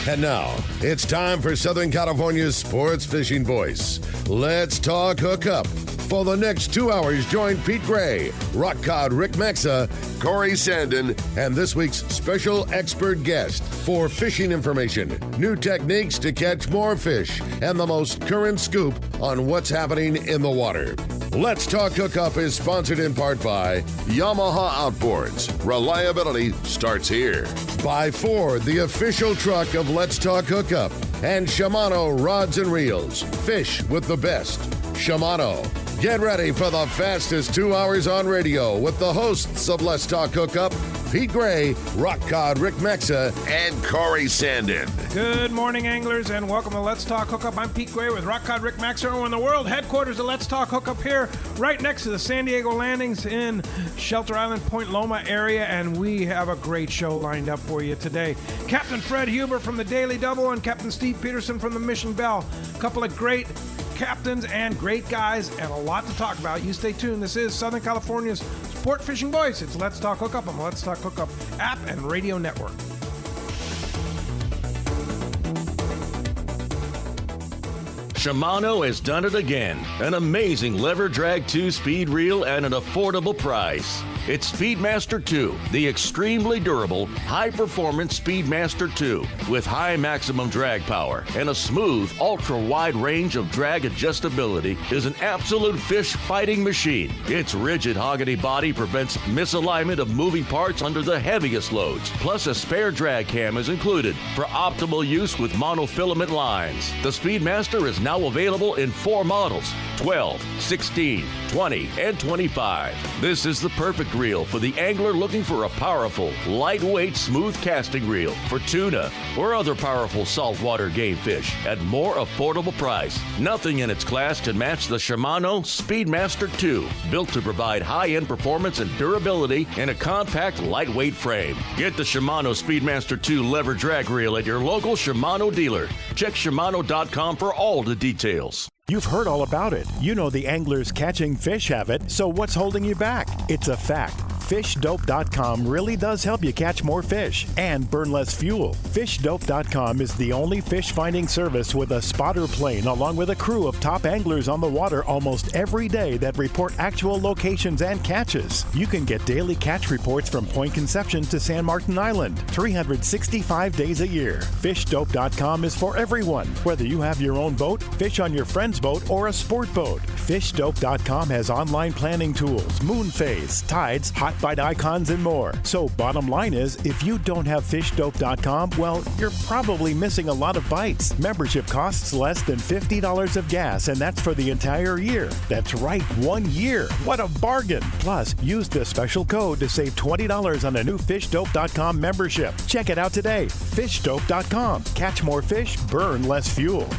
And now, it's time for Southern California's sports fishing voice. Let's talk hookup. For the next 2 hours, join Pete Gray, Rock Cod Rick Maxa, Corey Sandin, and this week's special expert guest for fishing information, new techniques to catch more fish, and the most current scoop on what's happening in the water. Let's Talk Hookup is sponsored in part by Yamaha Outboards. Reliability starts here. By Ford, the official truck of Let's Talk Hookup. And Shimano Rods and Reels. Fish with the best. Shimano. Get ready for the fastest 2 hours on radio with the hosts of Let's Talk Hookup, Pete Gray, Rock Cod Rick Maxa, and Corey Sandin. Good morning, anglers, and welcome to Let's Talk Hookup. I'm Pete Gray with Rock Cod Rick Maxa. We're in the world headquarters of Let's Talk Hookup here, right next to the San Diego landings in Shelter Island, Point Loma area, and we have a great show lined up for you today. Captain Fred Huber from the Daily Double and Captain Steve Peterson from the Mission Belle. A couple of great captains and great guys, and a lot to talk about. You stay tuned. This is Southern California's sport fishing voice. It's Let's Talk Hookup on the Let's Talk Hookup app and radio network. Shimano has done it again. An amazing lever drag 2-speed reel at an affordable price. It's Speedmaster 2, the extremely durable, high-performance Speedmaster 2 with high maximum drag power and a smooth, ultra-wide range of drag adjustability is an absolute fish-fighting machine. Its rigid hogany body prevents misalignment of moving parts under the heaviest loads. Plus, a spare drag cam is included for optimal use with monofilament lines. The Speedmaster is now available in 4 models, 12, 16, 20, and 25. This is the perfect reel for the angler looking for a powerful, lightweight, smooth casting reel for tuna or other powerful saltwater game fish at more affordable price. Nothing in its class can match the Shimano Speedmaster 2, built to provide high-end performance and durability in a compact, lightweight frame. Get the Shimano Speedmaster 2 lever drag reel at your local Shimano dealer. Check Shimano.com for all the details. You've heard all about it. You know the anglers catching fish have it, so what's holding you back? It's a fact. FishDope.com really does help you catch more fish and burn less fuel. FishDope.com is the only fish finding service with a spotter plane along with a crew of top anglers on the water almost every day that report actual locations and catches. You can get daily catch reports from Point Conception to San Martin Island, 365 days a year. FishDope.com is for everyone, whether you have your own boat, fish on your friend's boat, or a sport boat. FishDope.com has online planning tools, moon phase, tides, hot bite icons, and more. So bottom line is, if you don't have FishDope.com, well, you're probably missing a lot of bites. Membership costs less than $50 of gas, and that's for the entire year. That's right, 1 year. What a bargain. Plus, use the special code to save $20 on a new FishDope.com membership. Check it out today. FishDope.com. Catch more fish, burn less fuel.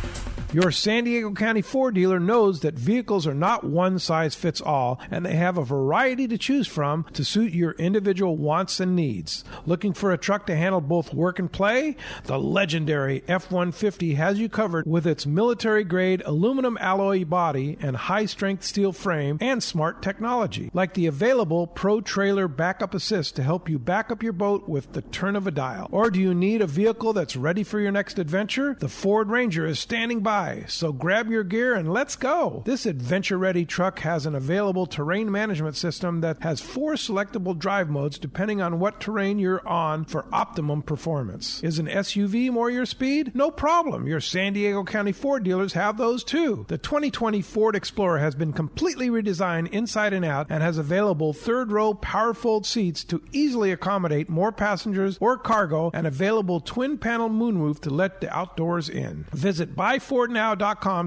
Your San Diego County Ford dealer knows that vehicles are not one size fits all, and they have a variety to choose from to suit your individual wants and needs. Looking for a truck to handle both work and play? The legendary F-150 has you covered with its military-grade aluminum alloy body and high-strength steel frame and smart technology, like the available Pro Trailer Backup Assist to help you back up your boat with the turn of a dial. Or do you need a vehicle that's ready for your next adventure? The Ford Ranger is standing by. So grab your gear and let's go. This adventure-ready truck has an available terrain management system that has 4 selectable drive modes depending on what terrain you're on for optimum performance. Is an SUV more your speed? No problem. Your San Diego County Ford dealers have those too. The 2020 Ford Explorer has been completely redesigned inside and out and has available third-row power-fold seats to easily accommodate more passengers or cargo and available twin-panel moonroof to let the outdoors in. Visit buyfordnow.com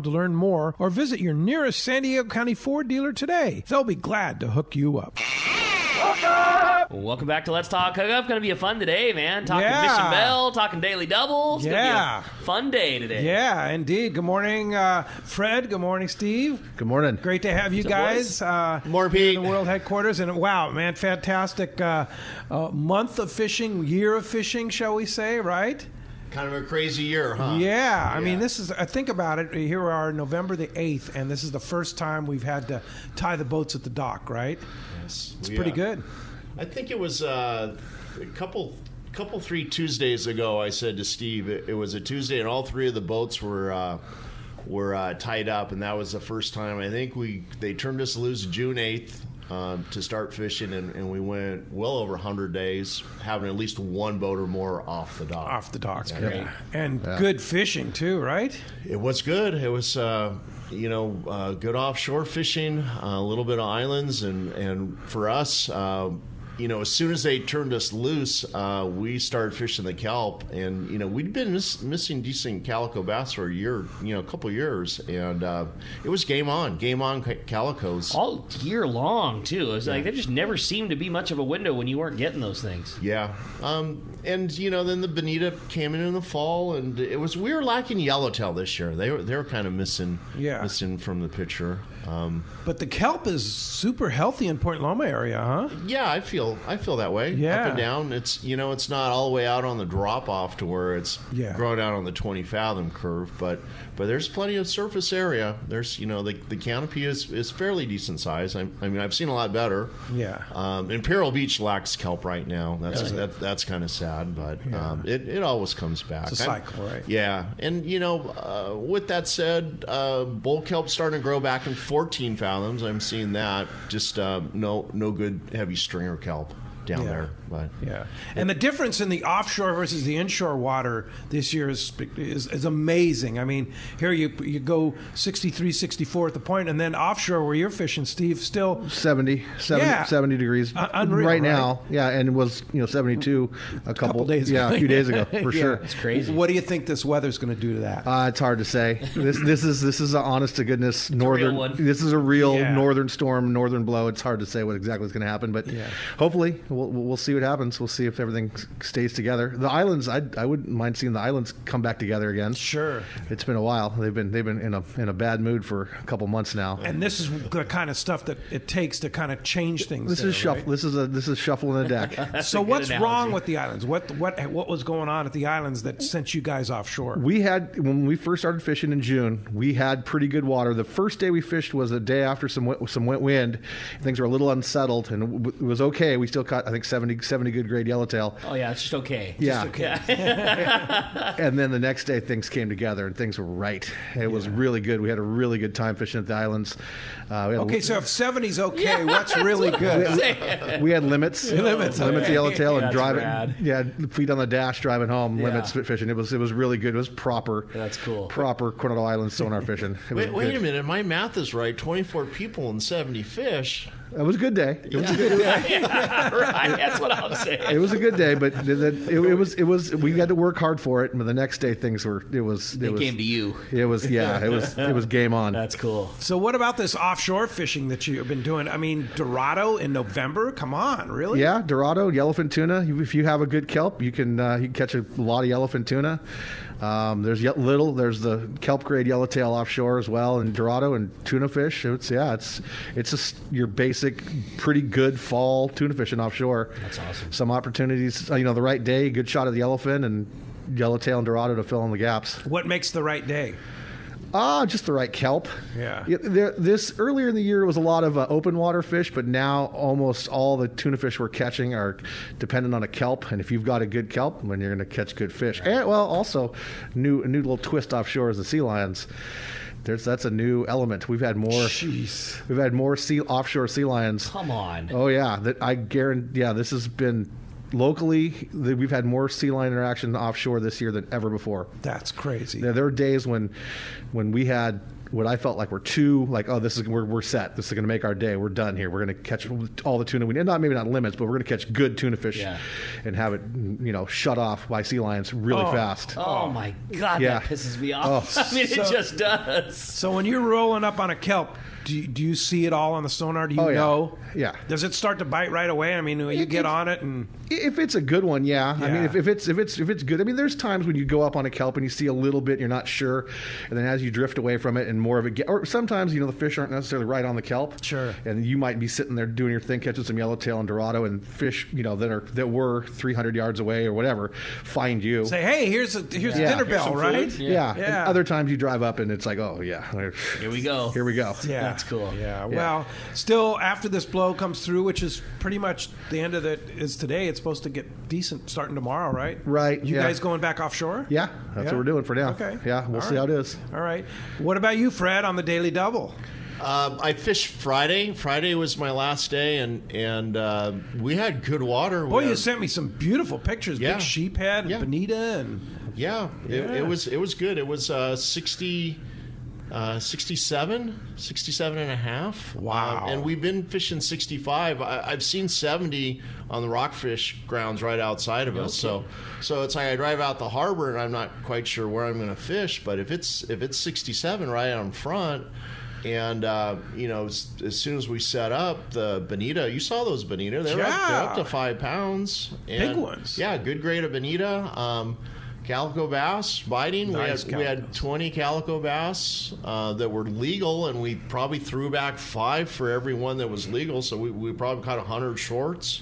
to learn more or visit your nearest San Diego County Ford dealer today. They'll be glad to hook you up. Welcome back to Let's Talk Hookup. Going to be a fun day, man. Talking Mission Belle, talking Daily Double. It's going to be a fun day today. Yeah, indeed. Good morning, Fred. Good morning, Steve. Good morning. Great to have you guys. More Pete. In the world headquarters. And wow, man, fantastic month of fishing, year of fishing, shall we say, right? Kind of a crazy year, huh? Yeah. I mean, this is, I think about it, here we are November the 8th, and this is the first time we've had to tie the boats at the dock, right? Yes. It's pretty good. I think it was a couple 3 Tuesdays ago, I said to Steve, it was a Tuesday, and all 3 of the boats were tied up, and that was the first time. I think they turned us loose June 8th to start fishing, and we went well over 100 days, having at least one boat or more off the dock. Off the dock's great. And good fishing, too, right? It was good. It was, good offshore fishing, a little bit of islands, and for us, as soon as they turned us loose, we started fishing the kelp, and we'd been missing decent calico bass for a couple years, and it was game on calicos all year long too. It was like there just never seemed to be much of a window when you weren't getting those things. Yeah, and then the bonita came in the fall, and we were lacking yellowtail this year. They were kind of missing from the picture. But the kelp is super healthy in Point Loma area, huh? Yeah, I feel that way. Yeah. Up and down. It's it's not all the way out on the drop off to where it's growing out on the 20 fathom curve, but there's plenty of surface area. There's the canopy is fairly decent size. I mean I've seen a lot better. Yeah. Imperial Beach lacks kelp right now. That's kind of sad, but it always comes back. It's a cycle, right? Yeah, and with that said, bull kelp starting to grow back in 14 fathoms. I'm seeing that. Just no good heavy stringer kelp down there. But and the difference in the offshore versus the inshore water this year is amazing. I mean, here you go 63, 64 at the point, and then offshore where you're fishing, Steve, still 70 degrees unreal, right now. Yeah, and it was 72 a couple days ago. a few days ago for sure. It's crazy. What do you think this weather's going to do to that? It's hard to say. This is an honest to goodness northern. This is a real northern storm, northern blow. It's hard to say what exactly is going to happen, but hopefully we'll see what happens. We'll see if everything stays together. The islands, I wouldn't mind seeing the islands come back together again. Sure, it's been a while. They've been in a bad mood for a couple months now. And this is the kind of stuff that it takes to kind of change things. This is shuffle. Right? This is shuffling the deck. So what's wrong with the islands? What was going on at the islands that sent you guys offshore? When we first started fishing in June, we had pretty good water. The first day we fished was a day after some wet wind. Things were a little unsettled, and it was okay. We still caught, I think, 70 good grade yellowtail. Oh yeah, it's just okay. Yeah. Just okay. And then the next day things came together and things were right. It was really good. We had a really good time fishing at the islands. So if 70's okay, what's really good? We had limits. Limits of yellowtail and driving. Rad. Yeah, feet on the dash, driving home. Limits fishing. It was really good. It was proper. That's cool. Proper Coronado Island sonar fishing. Wait a minute. My math is right. 24 people and 70 fish. It was a good day. It was a good day. Right. That's what I'm saying. It was a good day, but it was. We had to work hard for it. But the next day, things were. They came to you. It was game on. That's cool. So what about this offshore fishing that you've been doing? I mean, Dorado in November. Come on, really? Yeah, Dorado, yellowfin tuna. If you have a good kelp, you can catch a lot of yellowfin tuna. There's the kelp grade yellowtail offshore as well, and Dorado and tuna fish. It's just your basic, pretty good fall tuna fishing offshore. That's awesome. Some opportunities, the right day, good shot of the yellowfin and yellowtail and Dorado to fill in the gaps. What makes the right day? Just the right kelp. Yeah. This earlier in the year was a lot of open water fish, but now almost all the tuna fish we're catching are dependent on a kelp. And if you've got a good kelp, then you're going to catch good fish. And also, new little twist offshore is the sea lions. That's a new element. We've had more. Jeez. We've had more offshore sea lions. Come on. Oh yeah, I guarantee. Yeah, this has been. Locally, we've had more sea lion interaction offshore this year than ever before. That's crazy. There were days when we had what I felt like we're set. This is going to make our day. We're done here. We're going to catch all the tuna we need. Maybe not limits, but we're going to catch good tuna fish and have it, shut off by sea lions really fast. Oh my God, that pisses me off. I mean, it just does. So when you're rolling up on a kelp, do you see it all on the sonar? Do you know? Yeah. Does it start to bite right away? I mean, you get on it and if it's a good one, yeah. I mean, if it's good. I mean, there's times when you go up on a kelp and you see a little bit, and you're not sure, and then as you drift away from it and more of it, or sometimes the fish aren't necessarily right on the kelp. Sure. And you might be sitting there doing your thing, catching some yellowtail and Dorado, and fish that were 300 yards away or whatever find you. Say, hey, here's a dinner bell, right? Yeah. And other times you drive up and it's like, oh yeah, here we go. Here we go. Yeah. That's cool. Yeah. Well, still, after this blow comes through, which is pretty much the end of it is today, it's supposed to get decent starting tomorrow, right? Right. You guys going back offshore? Yeah, that's what we're doing for now. Okay. Yeah, we'll see how it is. All right. What about you, Fred, on the Daily Double? I fished Friday. Friday was my last day, and we had good water. Boy, you sent me some beautiful pictures. Big sheephead, and bonita, and it was good. It was 67 and a half. Wow. And we've been fishing 65. I've seen 70 on the rockfish grounds right outside of us. So it's like I drive out the harbor and I'm not quite sure where I'm going to fish, but if it's 67 right out in front. And, as soon as we set up the bonita, you saw those bonita. They're up to 5 pounds. And, big ones. Yeah, good grade of bonita. Calico bass biting. Nice we had 20 calico bass that were legal, and we probably threw back 5 for every one that was legal. So we probably caught 100 shorts.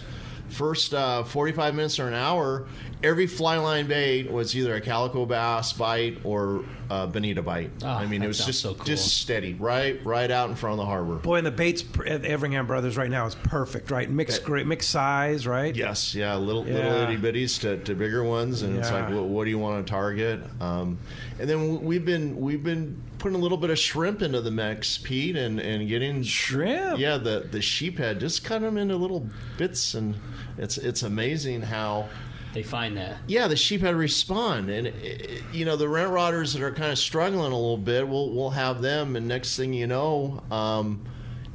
First 45 minutes or an hour, every fly line bait was either a calico bass bite or a bonita bite. I mean, it was just so cool. just steady, right out in front of the harbor. Boy, and the baits at Everingham Brothers right now is perfect, right? Mixed size, right? Yes, little itty bitties to bigger ones, and it's like, what do you want to target? And then we've been putting a little bit of shrimp into the mix, Pete, and getting shrimp. Yeah, the sheephead, just cut them into little bits, and it's amazing how they find that. Yeah, the sheephead respond, and the rent rodders that are kind of struggling a little bit, we'll have them, and next thing you know,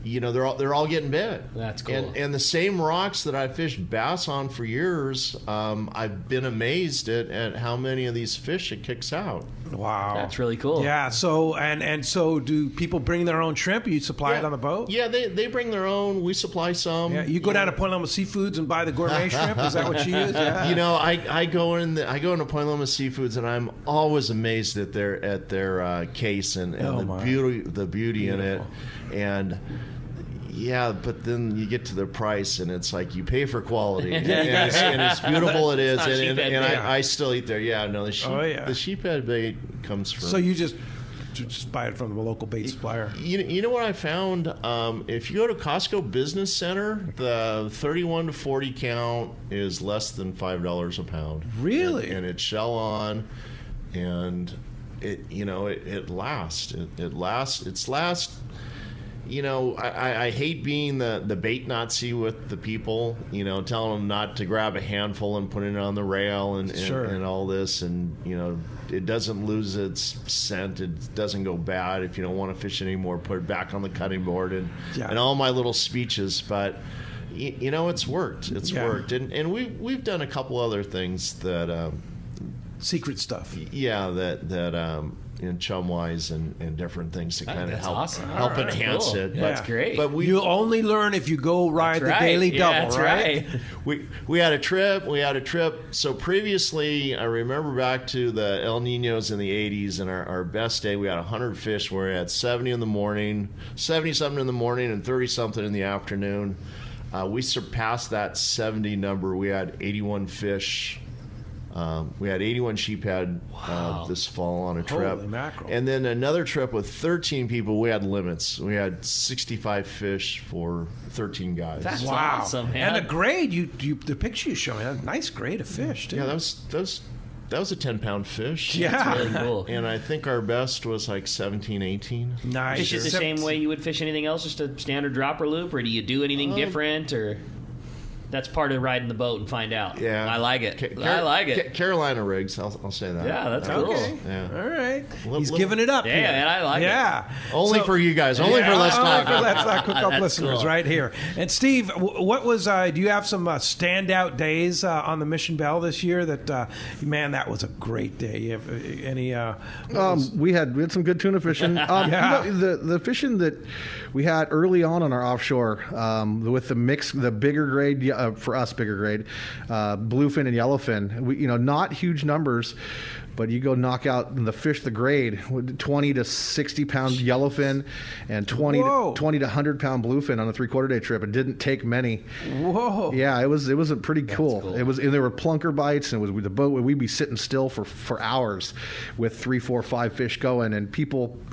they're all getting bit. That's cool. And the same rocks that I fished bass on for years, I've been amazed at how many of these fish it kicks out. Wow, that's really cool. Yeah. So so do people bring their own shrimp? You supply it on the boat? Yeah, they bring their own. We supply some. Yeah, you go down to Point Loma Seafoods and buy the gourmet shrimp. Is that what you use? Yeah. I go into Point Loma Seafoods, and I'm always amazed at their case and the beauty in it, and. Yeah, but then you get to the price, and it's like you pay for quality, and it's beautiful. It is, and I still eat there. Yeah, no, the sheephead bait comes from. So you just buy it from the local bait supplier. You know what I found? If you go to Costco Business Center, the 31 to 40 count is less than $5 a pound. Really? And it's shell on, and it lasts. It lasts. I hate being the bait Nazi with the people, telling them not to grab a handful and put it on the rail and all this. And, it doesn't lose its scent. It doesn't go bad. If you don't want to fish anymore, put it back on the cutting board and all my little speeches. But, it's worked. It's worked. And we've done a couple other things that... secret stuff. Yeah, that chum-wise and different things to kind of help enhance it. That's great. But you only learn if you go ride the Daily Double, right? We had a trip. So previously, I remember back to the El Niños in the 80s, and our best day, we had 100 fish where we had 70-something in the morning, and 30-something in the afternoon. We surpassed that 70 number. We had 81 fish. We had 81 sheephead this fall on a trip. Holy mackerel. And then another trip with 13 people, we had limits. We had 65 fish for 13 guys. That's awesome, man. And the grade, the picture you showed me, a nice grade of fish, too. Yeah, that was a 10-pound fish. Yeah. That's really cool. And I think our best was like 17, 18. Nice. Fish it the same way you would fish anything else, just a standard dropper loop, or do you do anything different, or... That's part of riding the boat and find out. Yeah. I like it. I like it. Carolina rigs, I'll say that. Yeah, that's cool. Okay. Yeah. All right. He's giving it up. Yeah, here. and I like it. Yeah. Only for you guys. Only for Let's Talk. Only for Let's Talk Hookup listeners cool. right here. And Steve, what was, do you have some standout days on the Mission Belle this year that, man, that was a great day. You have any... we had some good tuna fishing. The fishing that we had early on our offshore with the mix, the bigger grade, for us, bigger grade, bluefin and yellowfin. We, not huge numbers, But you go knock out the fish, the grade, 20 to 60 pound yellowfin and 20 to 100 pound bluefin on a 3/4 day trip. It didn't take many. Whoa! Yeah, it was a pretty cool. It was, and there were plunker bites, and it was with the boat. We'd be sitting still for hours with 3, 4, 5 fish going, and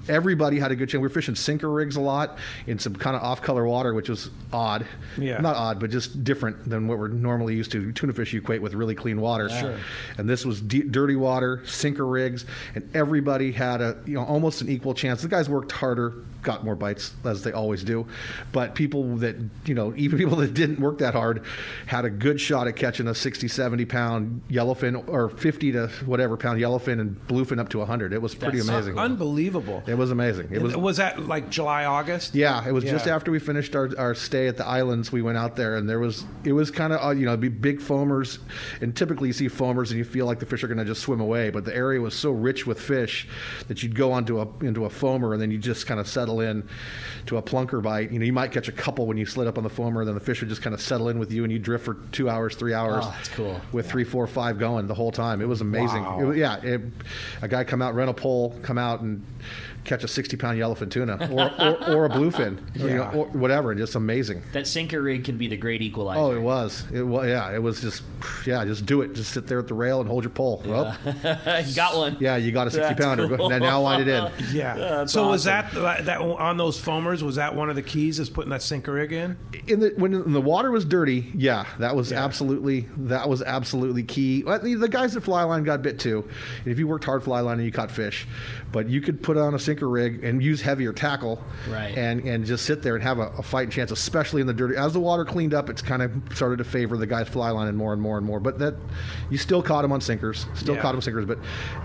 everybody had a good chance. We were fishing sinker rigs a lot in some kind of off-color water, which was odd. Yeah, not odd, but just different than what we're normally used to. Tuna fish you equate with really clean water. Sure. And this was dirty water, sinker rigs, and everybody had almost an equal chance. The guys worked harder, got more bites, as they always do, but people that even people that didn't work that hard had a good shot at catching a 60, 70 pound yellowfin, or 50 to whatever pound yellowfin, and bluefin up to 100. It was pretty amazing. Unbelievable. It was amazing. Was that like July, August? Yeah, it was just after we finished our stay at the islands. We went out there, and it was kind of big foamers, and typically you see foamers and you feel like the fish are going to just swim away, but the area was so rich with fish that you'd go into a foamer, and then you just kind of settle in to a plunker bite. You might catch a couple when you slid up on the foamer, then the fish would just kind of settle in with you, and you drift for 2 hours, 3 hours. Oh, that's cool. With 3, 4, 5 going the whole time. It was amazing. Wow. A guy come out, rent a pole, come out and catch a 60-pound yellowfin tuna or a bluefin, or whatever, and just amazing. That sinker rig can be the great equalizer. Oh, it was. It was just do it. Just sit there at the rail and hold your pole. Yeah. Well, you got one. Yeah, you got a 60-pounder. Cool. Now line it in. Yeah. So awesome. Was that on those foamers? Was that one of the keys? Is putting that sinker rig in? When the water was dirty, that was absolutely key. The guys at fly line got bit too. If you worked hard fly line and you caught fish, but you could put on a sinker rig and use heavier tackle, right, and just sit there and have a fighting chance, especially in the dirty. As the water cleaned up, it's kind of started to favor the guys fly lining more and more and more. But that you still caught them on sinkers, but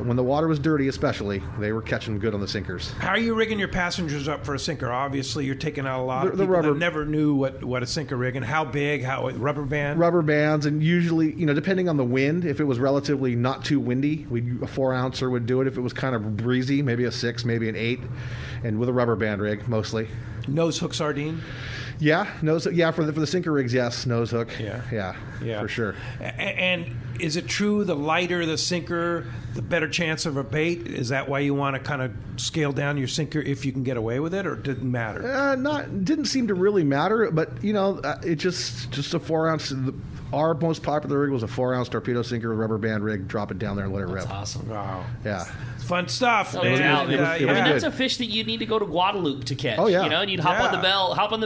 when the water was dirty, especially, they were catching good on the sinkers. How are you rigging your passengers up for a sinker? Obviously, you're taking out a lot of people rubber, that never knew what a sinker rig and how big, rubber bands, and usually, depending on the wind, if it was relatively not too windy, a 4-ouncer would do it. If it was kind of breezy, maybe a 6, maybe an 8, and with a rubber band rig mostly. Nose hook sardine? Yeah, nose. Yeah, for the sinker rigs, yes, nose hook. Yeah, for sure. And is it true the lighter the sinker, the better chance of a bait? Is that why you want to kind of scale down your sinker if you can get away with it, or it didn't matter? Didn't seem to really matter, but it just a 4-ounce. Our most popular rig was a 4-ounce torpedo sinker with rubber band rig. Drop it down there and let it rip. That's awesome. Wow. Yeah. Fun stuff. It was that's a fish that you need to go to Guadalupe to catch. Oh yeah. And you'd hop on the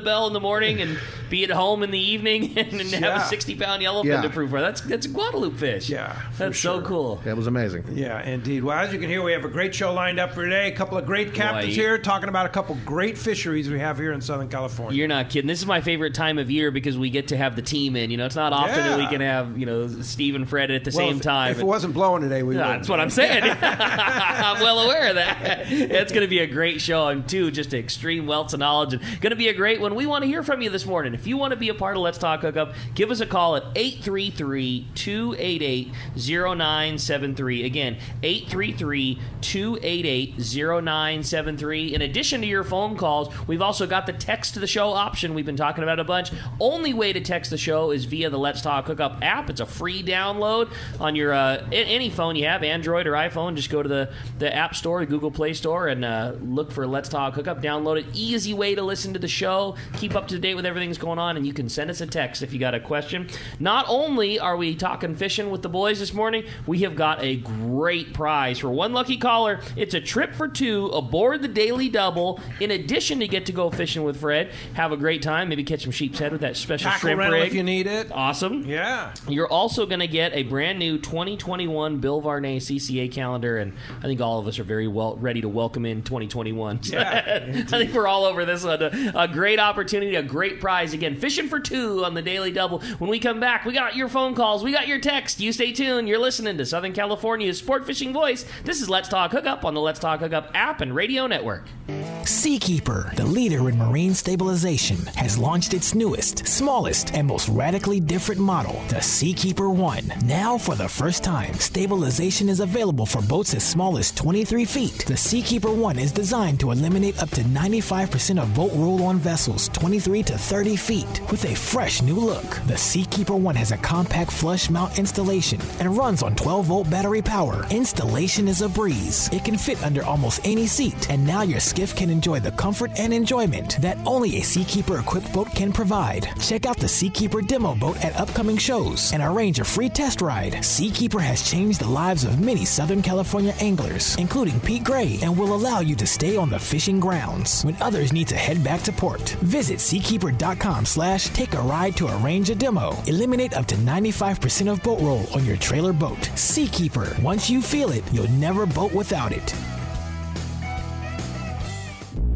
Belle in the morning and be at home in the evening and have a 60-pound yellowfin to prove for. That's a Guadalupe fish. Yeah. That's so cool. It was amazing. Yeah, indeed. Well, as you can hear, we have a great show lined up for today. A couple of great captains here talking about a couple great fisheries we have here in Southern California. You're not kidding. This is my favorite time of year because we get to have the team in. It's not often that we can have Steve and Fred at the same time. If it wasn't blowing today, we would. That's what I'm saying. I'm well aware of that. It's going to be a great show, and too, just extreme wealth of knowledge. And going to be a great one. We want to hear from you this morning. If you want to be a part of Let's Talk Hookup, give us a call at 833-288-0973. Again, 833-288-0973. In addition to your phone calls, we've also got the text to the show option we've been talking about a bunch. Only way to text the show is via the Let's Talk Hookup app. It's a free download on your any phone you have, Android or iPhone. Just go to the App Store, the Google Play Store, and look for Let's Talk Hookup. Download it. Easy way to listen to the show. Keep up to date with everything that's going on, and you can send us a text if you got a question. Not only are we talking fishing with the boys this morning, we have got a great prize. For one lucky caller, it's a trip for 2 aboard the Daily Double, in addition to get to go fishing with Fred. Have a great time. Maybe catch some sheep's head with that special shrimp rig. If you need it. Awesome. Yeah. You're also going to get a brand new 2021 Bill Varney CCA calendar, and I think all of us are very ready to welcome in 2021. Yeah, I think we're all over this one. A great opportunity, a great prize. Again, fishing for 2 on the Daily Double. When we come back, we got your phone calls, we got your text. You stay tuned. You're listening to Southern California's sport fishing voice. This is Let's Talk Hookup on the Let's Talk Hookup app and radio network. Seakeeper, the leader in marine stabilization, has launched its newest, smallest, and most radically different favorite model, the Seakeeper 1. Now, for the first time, stabilization is available for boats as small as 23 feet. The Seakeeper 1 is designed to eliminate up to 95% of boat roll-on vessels 23 to 30 feet with a fresh new look. The Seakeeper 1 has a compact flush mount installation and runs on 12-volt battery power. Installation is a breeze. It can fit under almost any seat, and now your skiff can enjoy the comfort and enjoyment that only a Seakeeper-equipped boat can provide. Check out the Seakeeper demo boat at upcoming shows and arrange a free test ride. Seakeeper has changed the lives of many Southern California anglers, including Pete Gray, and will allow you to stay on the fishing grounds when others need to head back to port. Visit seakeeper.com/take-a-ride to arrange a demo. Eliminate up to 95% of boat roll on your trailer boat. Seakeeper. Once you feel it, you'll never boat without it.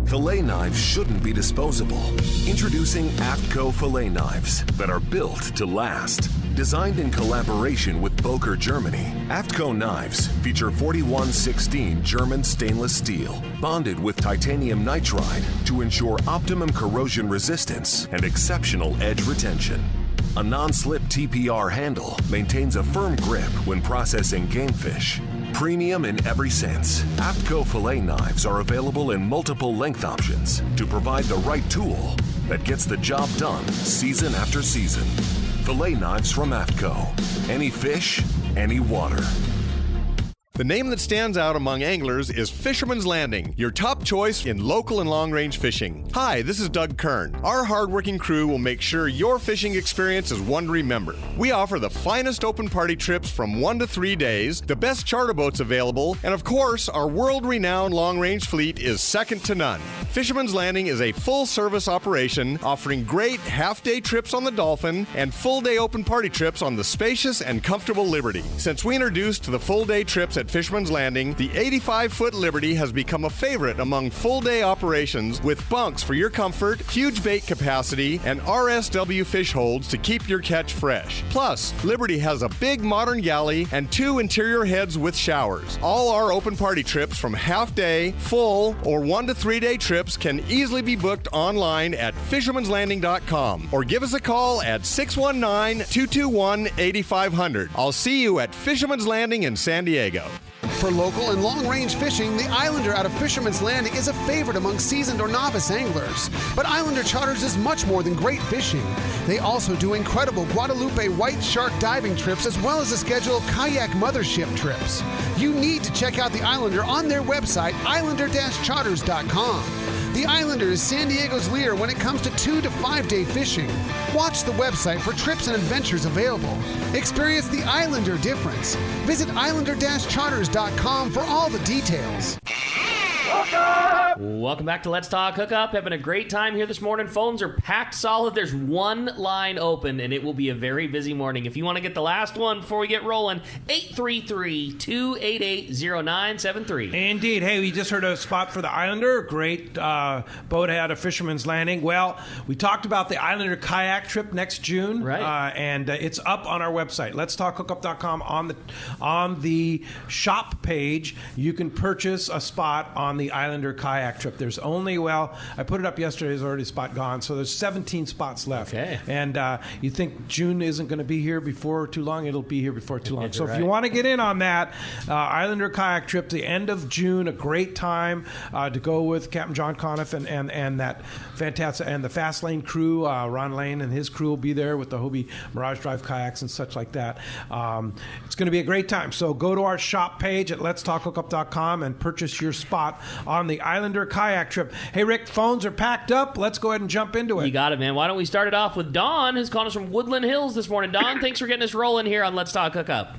Fillet knives shouldn't be disposable. Introducing Actco fillet knives that are built to last. Designed in collaboration with Boker, Germany, Actco knives feature 4116 German stainless steel, bonded with titanium nitride to ensure optimum corrosion resistance and exceptional edge retention. A non-slip TPR handle maintains a firm grip when processing game fish. Premium in every sense, Actco fillet knives are available in multiple length options to provide the right tool that gets the job done season after season. Fillet knives from Actco. Any fish, any water. The name that stands out among anglers is Fisherman's Landing, your top choice in local and long-range fishing. Hi, this is Doug Kern. Our hardworking crew will make sure your fishing experience is one to remember. We offer the finest open party trips from 1 to 3 days, the best charter boats available, and of course, our world-renowned long-range fleet is second to none. Fisherman's Landing is a full-service operation offering great half-day trips on the Dolphin and full-day open party trips on the spacious and comfortable Liberty. Since we introduced the full-day trips at Fisherman's Landing, the 85-foot Liberty has become a favorite among full-day operations with bunks for your comfort, huge bait capacity, and RSW fish holds to keep your catch fresh. Plus, Liberty has a big modern galley and 2 interior heads with showers. All our open party trips from half-day, full, or 1 to 3 day trips can easily be booked online at fishermanslanding.com or give us a call at 619-221-8500. I'll see you at Fisherman's Landing in San Diego. For local and long-range fishing, the Islander out of Fisherman's Landing is a favorite among seasoned or novice anglers. But Islander Charters is much more than great fishing. They also do incredible Guadalupe white shark diving trips as well as a schedule of kayak mothership trips. You need to check out the Islander on their website, islander-charters.com. The Islander is San Diego's leader when it comes to 2 to 5 day fishing. Watch the website for trips and adventures available. Experience the Islander difference. Visit islander-charters.com for all the details. Welcome back to Let's Talk Hookup. Having a great time here this morning. Phones are packed solid. There's one line open, and it will be a very busy morning. If you want to get the last one before we get rolling, 833-288-0973. Indeed. Hey, we just heard a spot for the Islander. Great boat out of Fisherman's Landing. Well, we talked about the Islander kayak trip next June, right? And it's up on our website, letstalkhookup.com. On the shop page, you can purchase a spot on the Islander kayak trip. There's only, I put it up yesterday, there's already a spot gone, so there's 17 spots left. Okay. And you think June isn't going to be here before too long? It'll be here before too long. So right. if you want to get in on that, Islander kayak trip, the end of June, a great time to go with Captain John Conniff and that fantastic, and the Fast Lane crew. Ron Lane and his crew will be there with the Hobie Mirage Drive kayaks and such like that. It's going to be a great time. So go to our shop page at letstalkhookup.com and purchase your spot on the Islander kayak trip. Hey, Rick, phones are packed up. Let's go ahead and jump into it. You got it, man. Why don't we start it off with Don, who's calling us from Woodland Hills this morning. Don, thanks for getting us rolling here on Let's Talk Hookup.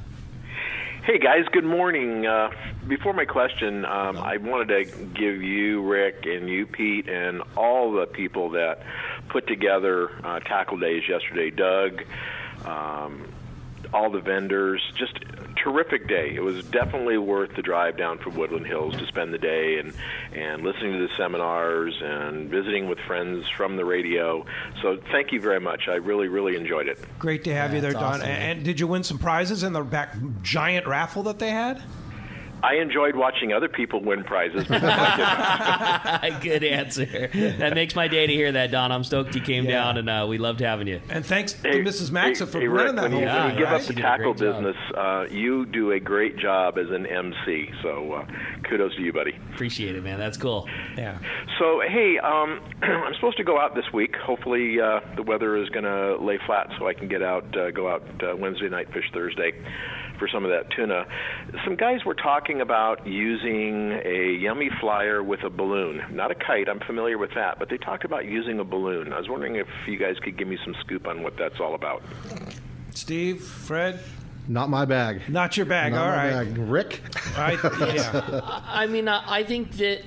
Hey, guys. Good morning. Before my question, I wanted to give you, Rick, and you, Pete, and all the people that put together Tackle Days yesterday, Doug, all the vendors, just a terrific day. It was definitely worth the drive down from Woodland Hills to spend the day and listening to the seminars and visiting with friends from the radio. So thank you very much. I really, really enjoyed it. Great to have you there, Don. Awesome. And did you win some prizes in the back giant raffle that they had? I enjoyed watching other people win prizes. Good answer. That makes my day to hear that, Don. I'm stoked you came down, and we loved having you. And thanks to Mrs. Maxa for running that whole thing. When you give up the tackle business, you do a great job as an MC. So kudos to you, buddy. Appreciate it, man. That's cool. Yeah. So, hey, I'm supposed to go out this week. Hopefully the weather is going to lay flat so I can go out Wednesday night, fish Thursday for some of that tuna. Some guys were talking about using a yummy flyer with a balloon. Not a kite, I'm familiar with that, but they talked about using a balloon. I was wondering if you guys could give me some scoop on what that's all about. Steve, Fred? Not my bag. Not your bag, Not all my right. bag. Rick? I mean, I think that,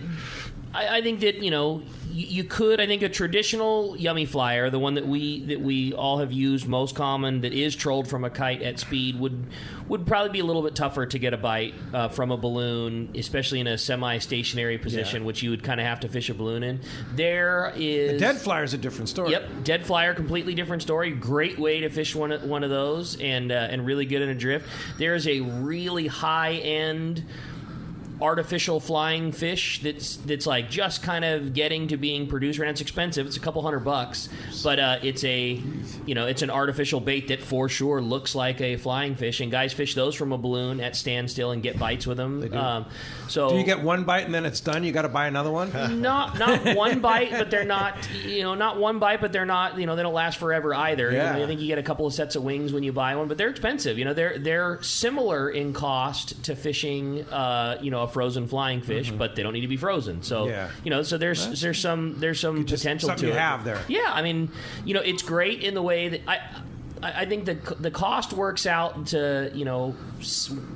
you know, you could. I think a traditional yummy flyer, the one that we all have used, most common, that is trolled from a kite at speed, would probably be a little bit tougher to get a bite from a balloon, especially in a semi-stationary position, which you would kind of have to fish a balloon in. There is a dead flyer is a different story. Yep, dead flyer, completely different story. Great way to fish one of those, and really good in a drift. There is a really high-end artificial flying fish that's like just kind of getting to being produced right now. It's expensive. It's a couple $100, but it's an artificial bait that for sure looks like a flying fish, and guys fish those from a balloon at standstill and get bites with them. They do. Do you get one bite and then it's done? You got to buy another one? Not one bite, but they're not, not one bite, but they're not, they don't last forever either. Yeah. I think you get a couple of sets of wings when you buy one, but they're expensive. They're similar in cost to fishing, a frozen flying fish, but they don't need to be frozen. So, so there's some potential to you it. have there. Yeah, I mean, it's great in the way that I think the cost works out to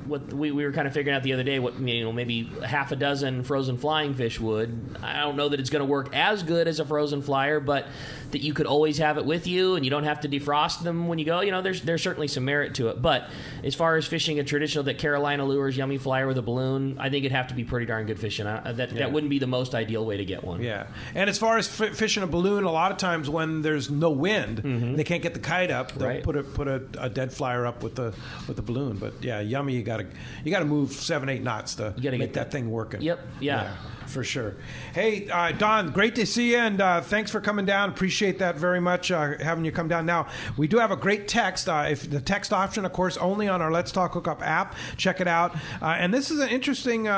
what we were kind of figuring out the other day, what maybe half a dozen frozen flying fish would. I don't know that it's going to work as good as a frozen flyer, but that you could always have it with you and you don't have to defrost them when you go. There's certainly some merit to it. But as far as fishing a traditional that Carolina lures yummy flyer with a balloon, I think it'd have to be pretty darn good fishing. That wouldn't be the most ideal way to get one. Yeah, and as far as fishing a balloon, a lot of times when there's no wind, they can't get the kite up. They'll put a dead flyer up with the balloon. But yeah, yummy, you gotta move 7-8 knots to make that thing working. Yep. Yeah. For sure. Hey, Don, great to see you, and thanks for coming down. Appreciate that very much, having you come down. Now, we do have a great text. If the text option, of course, only on our Let's Talk Hookup app. Check it out. And this is an interesting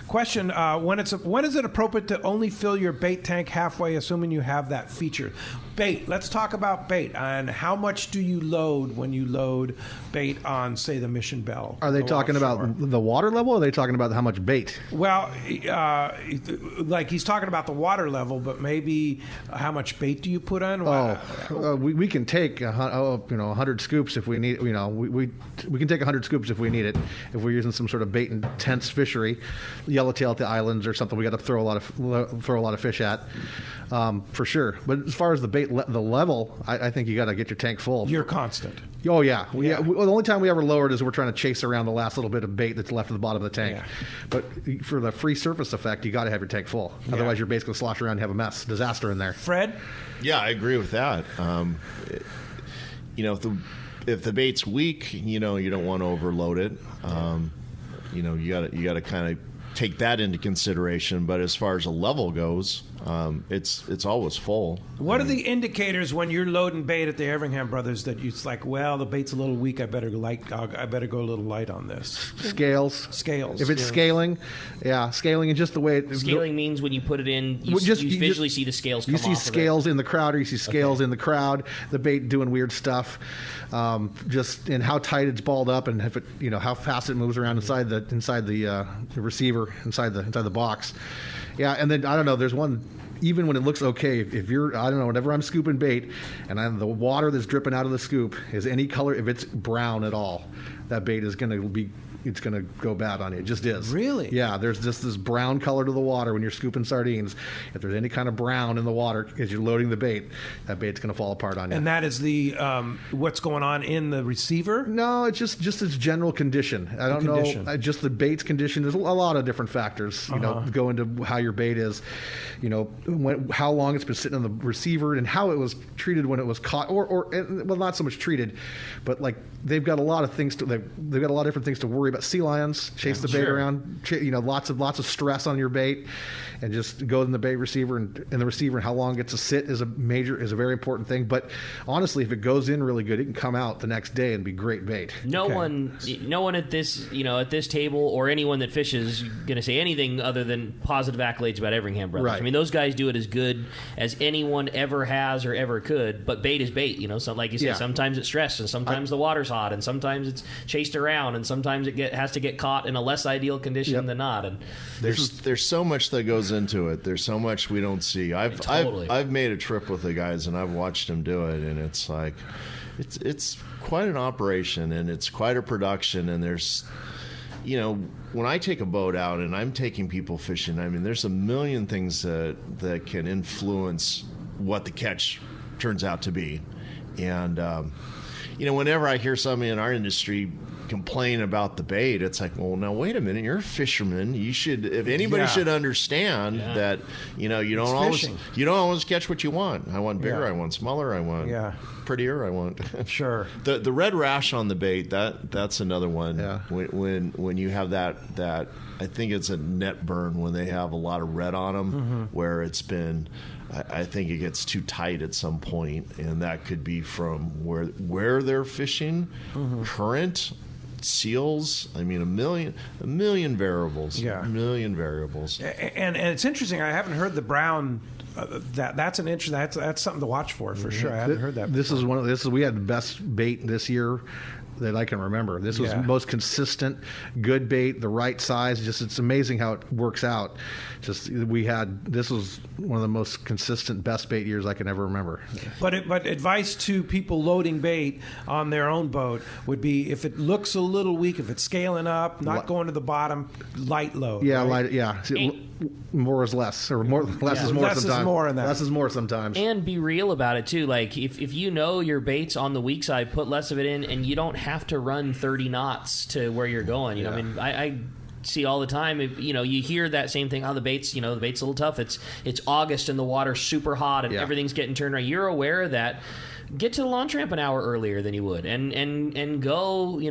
question. When is it appropriate to only fill your bait tank halfway, assuming you have that feature? Bait. Let's talk about bait. And how much do you load when you load bait on, say, the Mission Belle? Are they talking about the water level, or are they talking about how much bait? Well, like he's talking about the water level, but maybe how much bait do you put on? We can take 100 scoops if we need. We can take 100 scoops if we need it. If we're using some sort of bait intense fishery, yellowtail at the islands or something, we got to throw a lot of fish at, for sure. But as far as the bait, the level, I think you got to get your tank full. You're constant. Oh yeah. The only time we ever lower it is we're trying to chase around the last little bit of bait that's left at the bottom of the tank. Yeah. But for the free surface effect, you got to have your tank full. Otherwise, you're basically sloshing around and have a mess, disaster in there. Fred? Yeah, I agree with that. If the bait's weak, you don't want to overload it. You got to kind of take that into consideration. But as far as a level goes, it's always full. What are the indicators when you're loading bait at the Everingham Brothers that it's like, well, the bait's a little weak, I better go a little light on this? Scales. Scales. If it's scaling, scaling is just the way scaling means when you put it in, you visually see the scales come off. You see scales in the crowd, or you see scales in the crowd, the bait doing weird stuff, just in how tight it's balled up, and if it, how fast it moves around inside the receiver, inside the box. Yeah, and then I don't know. There's one. Even when it looks okay, if you're, I don't know, whenever I'm scooping bait, and the water that's dripping out of the scoop is any color, if it's brown at all, that bait is going to be. It's going to go bad on you. It just is. Really? Yeah, there's just this brown color to the water when you're scooping sardines. If there's any kind of brown in the water as you're loading the bait, that bait's going to fall apart on you. And that is the what's going on in the receiver? No, it's just its general condition. I don't know. Just the bait's condition. There's a lot of different factors, go into how your bait is, how long it's been sitting in the receiver and how it was treated when it was caught, or not so much treated, but like they've got a lot of things they've got a lot of different things to worry about sea lions. Chase the bait around. Lots of stress on your bait, and just go in the bait receiver and the receiver, and how long it gets to sit is a very important thing. But honestly, if it goes in really good, it can come out the next day and be great bait. No one at this table or anyone that fishes going to say anything other than positive accolades about Everingham Brothers. Right. I mean, those guys do it as good as anyone ever has or ever could. But bait is bait, So like you say, sometimes it's stressed, and sometimes the water's hot, and sometimes it's chased around, and sometimes it has to get caught in a less ideal condition than not. And there's so much that goes into it. There's so much we don't see. I've made a trip with the guys, and I've watched them do it, and it's like it's quite an operation, and it's quite a production. And there's when I take a boat out and I'm taking people fishing, I mean, there's a million things that can influence what the catch turns out to be. And whenever I hear somebody in our industry complain about the bait, it's like, well, now wait a minute, you're a fisherman. You should, if anybody should understand that, you don't always catch what you want. I want bigger, I want smaller, I want prettier, I want sure. The red rash on the bait, that's another one. Yeah. When you have that I think it's a net burn when they have a lot of red on them, where it's been, I think it gets too tight at some point, and that could be from where they're fishing, current, seals. I mean, a million variables. Yeah, a million variables. And it's interesting. I haven't heard the brown. That's an interesting. That's something to watch for sure. I hadn't heard that. We had the best bait this year that I can remember. This was the most consistent, good bait, the right size. Just it's amazing how it works out. This was one of the most consistent, best bait years I can ever remember. But advice to people loading bait on their own boat would be, if it looks a little weak, if it's scaling up, not going to the bottom, light load. Yeah, right? light. Yeah, more is less, or less is more. Less sometimes. Is more in that. Less is more sometimes. And be real about it too. Like if your bait's on the weak side, put less of it in, and you don't have to run 30 knots to where you're going. I mean, I see all the time. If, you hear that same thing. Oh, the bait's a little tough. It's August and the water's super hot and everything's getting turned around. You're aware of that. Get to the lawn tramp an hour earlier than you would, and go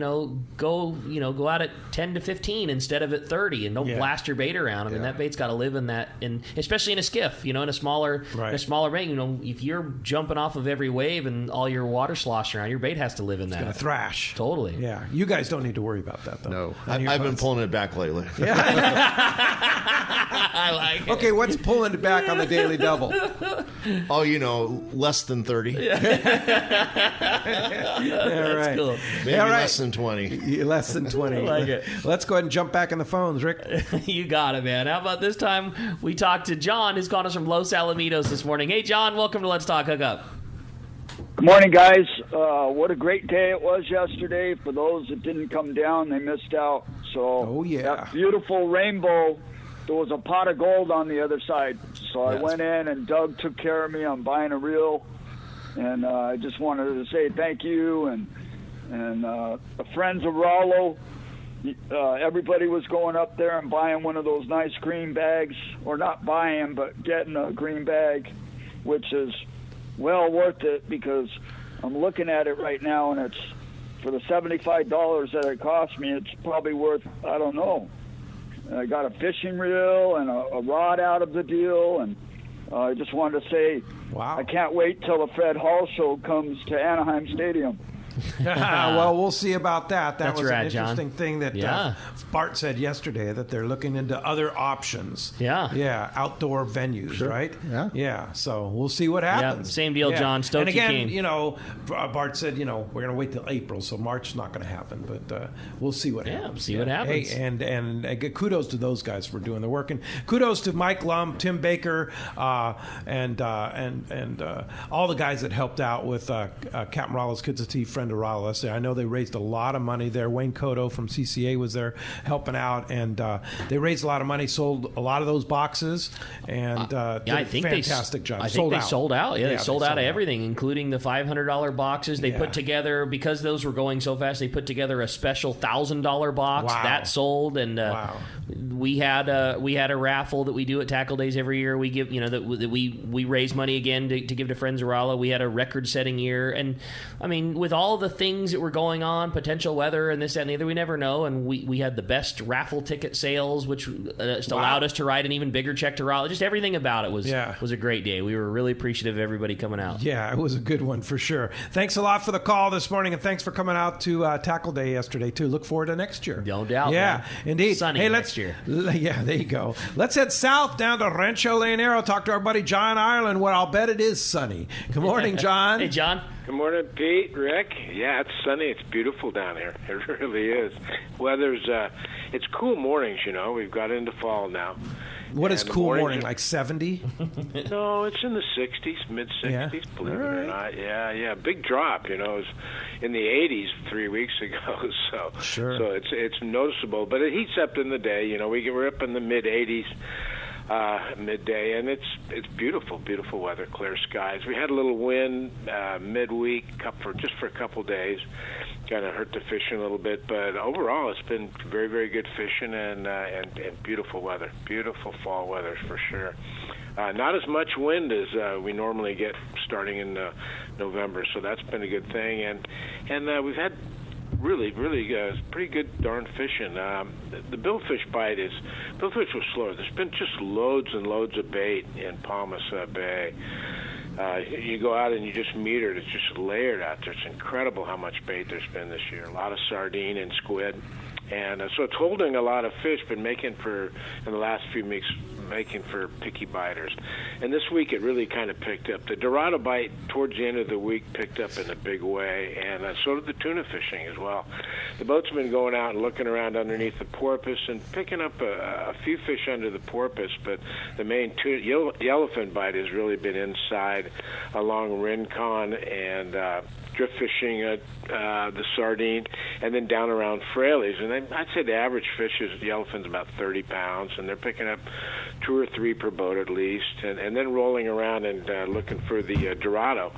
out at 10 to 15 instead of at 30, and don't blast your bait around. I mean, that bait's got to live in that, especially in a skiff, in a smaller bank. If you're jumping off of every wave and all your water sloshing around, your bait has to live in that. It's gonna thrash. Totally. Yeah, you guys don't need to worry about that though. No, I've been pulling it back lately. I like it. Okay, what's pulling it back on the Daily Double? Oh, less than 30. All right. Cool. Maybe less than 20. Less than 20. I like it. Let's go ahead and jump back in the phones, Rick. You got it, man. How about this time we talk to John, who's calling us from Los Alamitos this morning. Hey, John, welcome to Let's Talk Hookup. Good morning, guys. What a great day it was yesterday. For those that didn't come down, they missed out. So that beautiful rainbow, there was a pot of gold on the other side. So I went in, and Doug took care of me. I'm buying a reel. And I just wanted to say thank you, and the friends of Rollo. Everybody was going up there and buying one of those nice green bags, or not buying, but getting a green bag, which is well worth it, because I'm looking at it right now, and it's for the $75 that it cost me. It's probably worth, I don't know. I got a fishing reel and a rod out of the deal, and I just wanted to say, wow, I can't wait till the Fred Hall show comes to Anaheim Stadium. Well, we'll see about that. That was rad, an interesting John. thing that Bart said yesterday, that they're looking into other options. Yeah, outdoor venues, right? Yeah. So we'll see what happens. Yeah, same deal, John. Stoked and again, you came. Bart said, we're going to wait till April, so March is not going to happen, but well see what happens. See what happens. Hey, and kudos to those guys for doing the work, and kudos to Mike Lum, Tim Baker, and all the guys that helped out with Captain Rollo's Kids of Tea, friend of Rollo's. I know they raised a lot of money there. Wayne Cotto from CCA was there helping out, and they raised a lot of money, sold a lot of those boxes, and did a fantastic job. I think they sold out. Yeah, they sold out of everything, including the $500 boxes. They put together, because those were going so fast, they put together a special $1,000 box that sold, and we had a raffle that we do at Tackle Days every year. We give that we raise money again to give to Friends of Rollo. We had a record-setting year, and I mean, with all all the things that were going on, potential weather and this, that, and the other, we never know. And we had the best raffle ticket sales, which just allowed us to write an even bigger check to Raleigh. Just everything about it was a great day. We were really appreciative of everybody coming out. Yeah, it was a good one for sure. Thanks a lot for the call this morning, and thanks for coming out to Tackle Day yesterday, too. Look forward to next year. No doubt. Yeah, man. indeed. Sunny next year. Yeah, there you go. Let's head south down to Rancho Leonero, talk to our buddy John Ireland, where I'll bet it is sunny. Good morning, John. Hey, John. Good morning, Pete, Rick. Yeah, it's sunny. It's beautiful down here. It really is. Weather's, it's cool mornings, you know. We've got into fall now. What is cool morning, like 70? No, it's in the 60s, mid-60s, believe it or not. Yeah. Big drop, you know. It was in the 80s 3 weeks ago, so it's noticeable. But it heats up in the day. You know, we're up in the mid-80s. Midday, and it's beautiful weather, clear skies. We had a little wind midweek just for a couple days, kind of hurt the fishing a little bit, but overall it's been very, very good fishing and beautiful weather, beautiful fall weather for sure. Not as much wind as we normally get starting in November, so that's been a good thing, and we've had really pretty good darn fishing. The billfish was slower. There's been just loads and loads of bait in Palmas Bay. You go out and you just meter it. It's just layered out there. It's incredible how much bait there's been this year. A lot of sardine and squid. And so it's holding a lot of fish, but in the last few weeks, making for picky biters. And this week it really kind of picked up. The Dorado bite towards the end of the week picked up in a big way, and so did the tuna fishing as well. The boats have been going out and looking around underneath the porpoise and picking up a few fish under the porpoise, but the main yellowfin bite has really been inside along Rincon and drift fishing the sardine, and then down around Fraley's. And I'd say the average fish is the yellowfin's about 30 pounds, and they're picking up 2 or 3 per boat at least, and then rolling around and looking for the Dorado.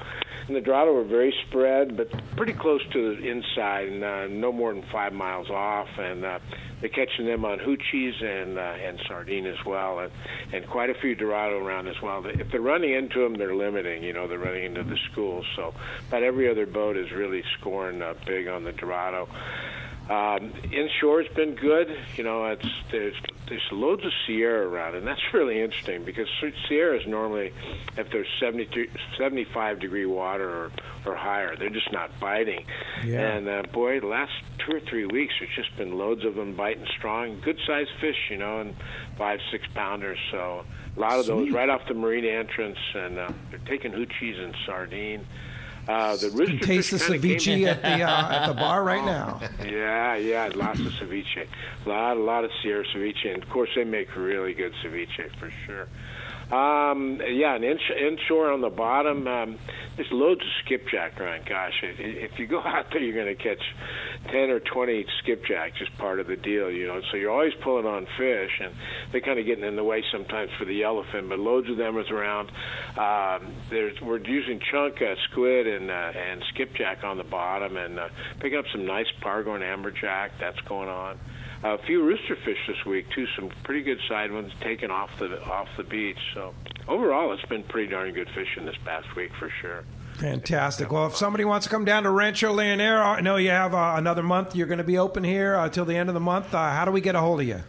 And the Dorado were very spread, but pretty close to the inside, and no more than 5 miles off, and they're catching them on hoochies and sardine as well, and quite a few Dorado around as well. If they're running into them, they're limiting. You know, they're running into the schools. So about every other boat is really scoring big on the Dorado. Inshore's been good. You know, there's loads of Sierra around, and that's really interesting because Sierra is normally, if there's 75-degree water or higher, they're just not biting. Yeah. And boy, the last 2 or 3 weeks, there's just been loads of them biting strong, good-sized fish, you know, and 5-6 pounders. So a lot of those right off the marina entrance, and they're taking hoochies and sardine. The rooster taste the ceviche at the bar right now. Yeah, lots of ceviche, a lot of Sierra ceviche, and of course they make really good ceviche for sure. And inshore on the bottom, there's loads of skipjack around. Gosh, if you go out there, you're going to catch 10 or 20 skipjack, just part of the deal, you know. So you're always pulling on fish, and they're kind of getting in the way sometimes for the yellowfin, but loads of them is around. We're using chunk squid and skipjack on the bottom, and picking up some nice pargo and amberjack. That's going on. A few rooster fish this week too. Some pretty good side ones taken off the beach. So overall, it's been pretty darn good fishing this past week for sure. Fantastic. Well, if somebody wants to come down to Rancho Leonero, I know you have another month. You're going to be open here till the end of the month. How do we get a hold of you?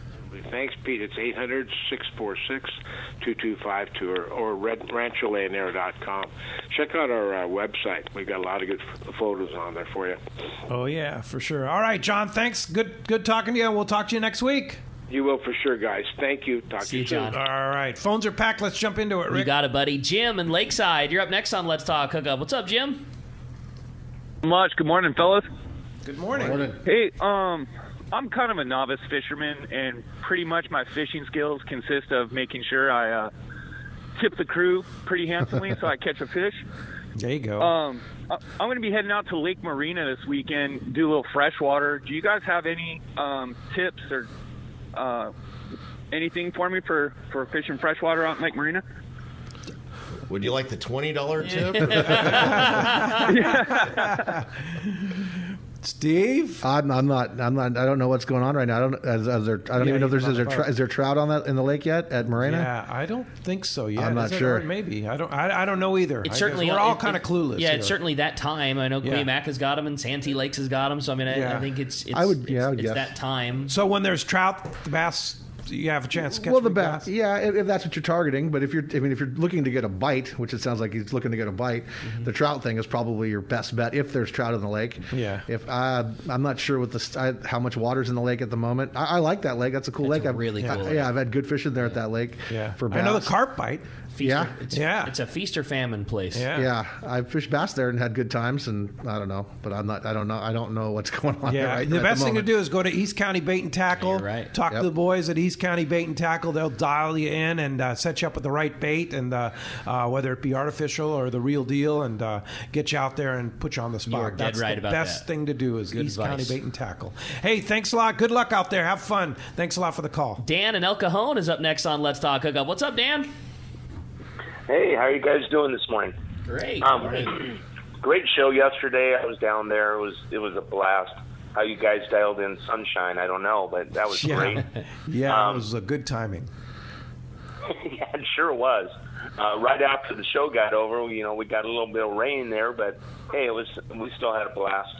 Thanks, Pete. It's 800-646-2252 or rancholeonero.com. Check out our website. We've got a lot of good photos on there for you. Oh, yeah, for sure. All right, John, thanks. Good talking to you, and we'll talk to you next week. You will for sure, guys. Thank you. Talk to you soon. John. All right. Phones are packed. Let's jump into it, Rick. You got it, buddy. Jim in Lakeside. You're up next on Let's Talk Hookup. What's up, Jim? Good morning, fellas. Good morning. Hey, I'm kind of a novice fisherman, and pretty much my fishing skills consist of making sure I tip the crew pretty handsomely so I catch a fish. There you go. I'm going to be heading out to Lake Marina this weekend, do a little freshwater. Do you guys have any tips or anything for me for fishing freshwater out in Lake Marina? Would you like the $20 tip? Steve? I'm not. I don't know what's going on right now. I don't even know if is there trout on that in the lake yet at Marina? Yeah, I don't think so yet. I'm not sure. Maybe I don't know either. It's certainly we're all kind of clueless. Yeah, here. It's certainly that time. I know Kayak has got them and Santee Lakes has got them. So I mean, I think it's that time. So when there's trout, the bass, you have a chance to catch the bass. Yeah, if that's what you're targeting. But if you're looking to get a bite, which it sounds like he's looking to get a bite, the trout thing is probably your best bet if there's trout in the lake. Yeah. If I'm not sure what how much water's in the lake at the moment. I like that lake. That's a cool lake. Really cool. Yeah, I've had good fishing there at that lake. Yeah. For bass. I know the carp bite. Feaster, it's a feast or famine place. Yeah, I fished bass there and had good times, and I don't know, but I don't know what's going on there right now. The best thing to do is go to East County Bait and Tackle. Talk to the boys at East County Bait and Tackle. They'll dial you in and set you up with the right bait, and whether it be artificial or the real deal, and get you out there and put you on the spot. You're dead right about that. That's the best thing to do is Good East advice. County Bait and Tackle. Hey, thanks a lot. Good luck out there. Have fun. Thanks a lot for the call. Dan in El Cajon is up next on Let's Talk Hookup. What's up, Dan? Hey, how are you guys doing this morning? Great. Great show yesterday. I was down there. It was a blast. How you guys dialed in Sunshine, I don't know, but that was great. It was a good timing. Yeah, it sure was. Right after the show got over, we got a little bit of rain there, but hey, we still had a blast.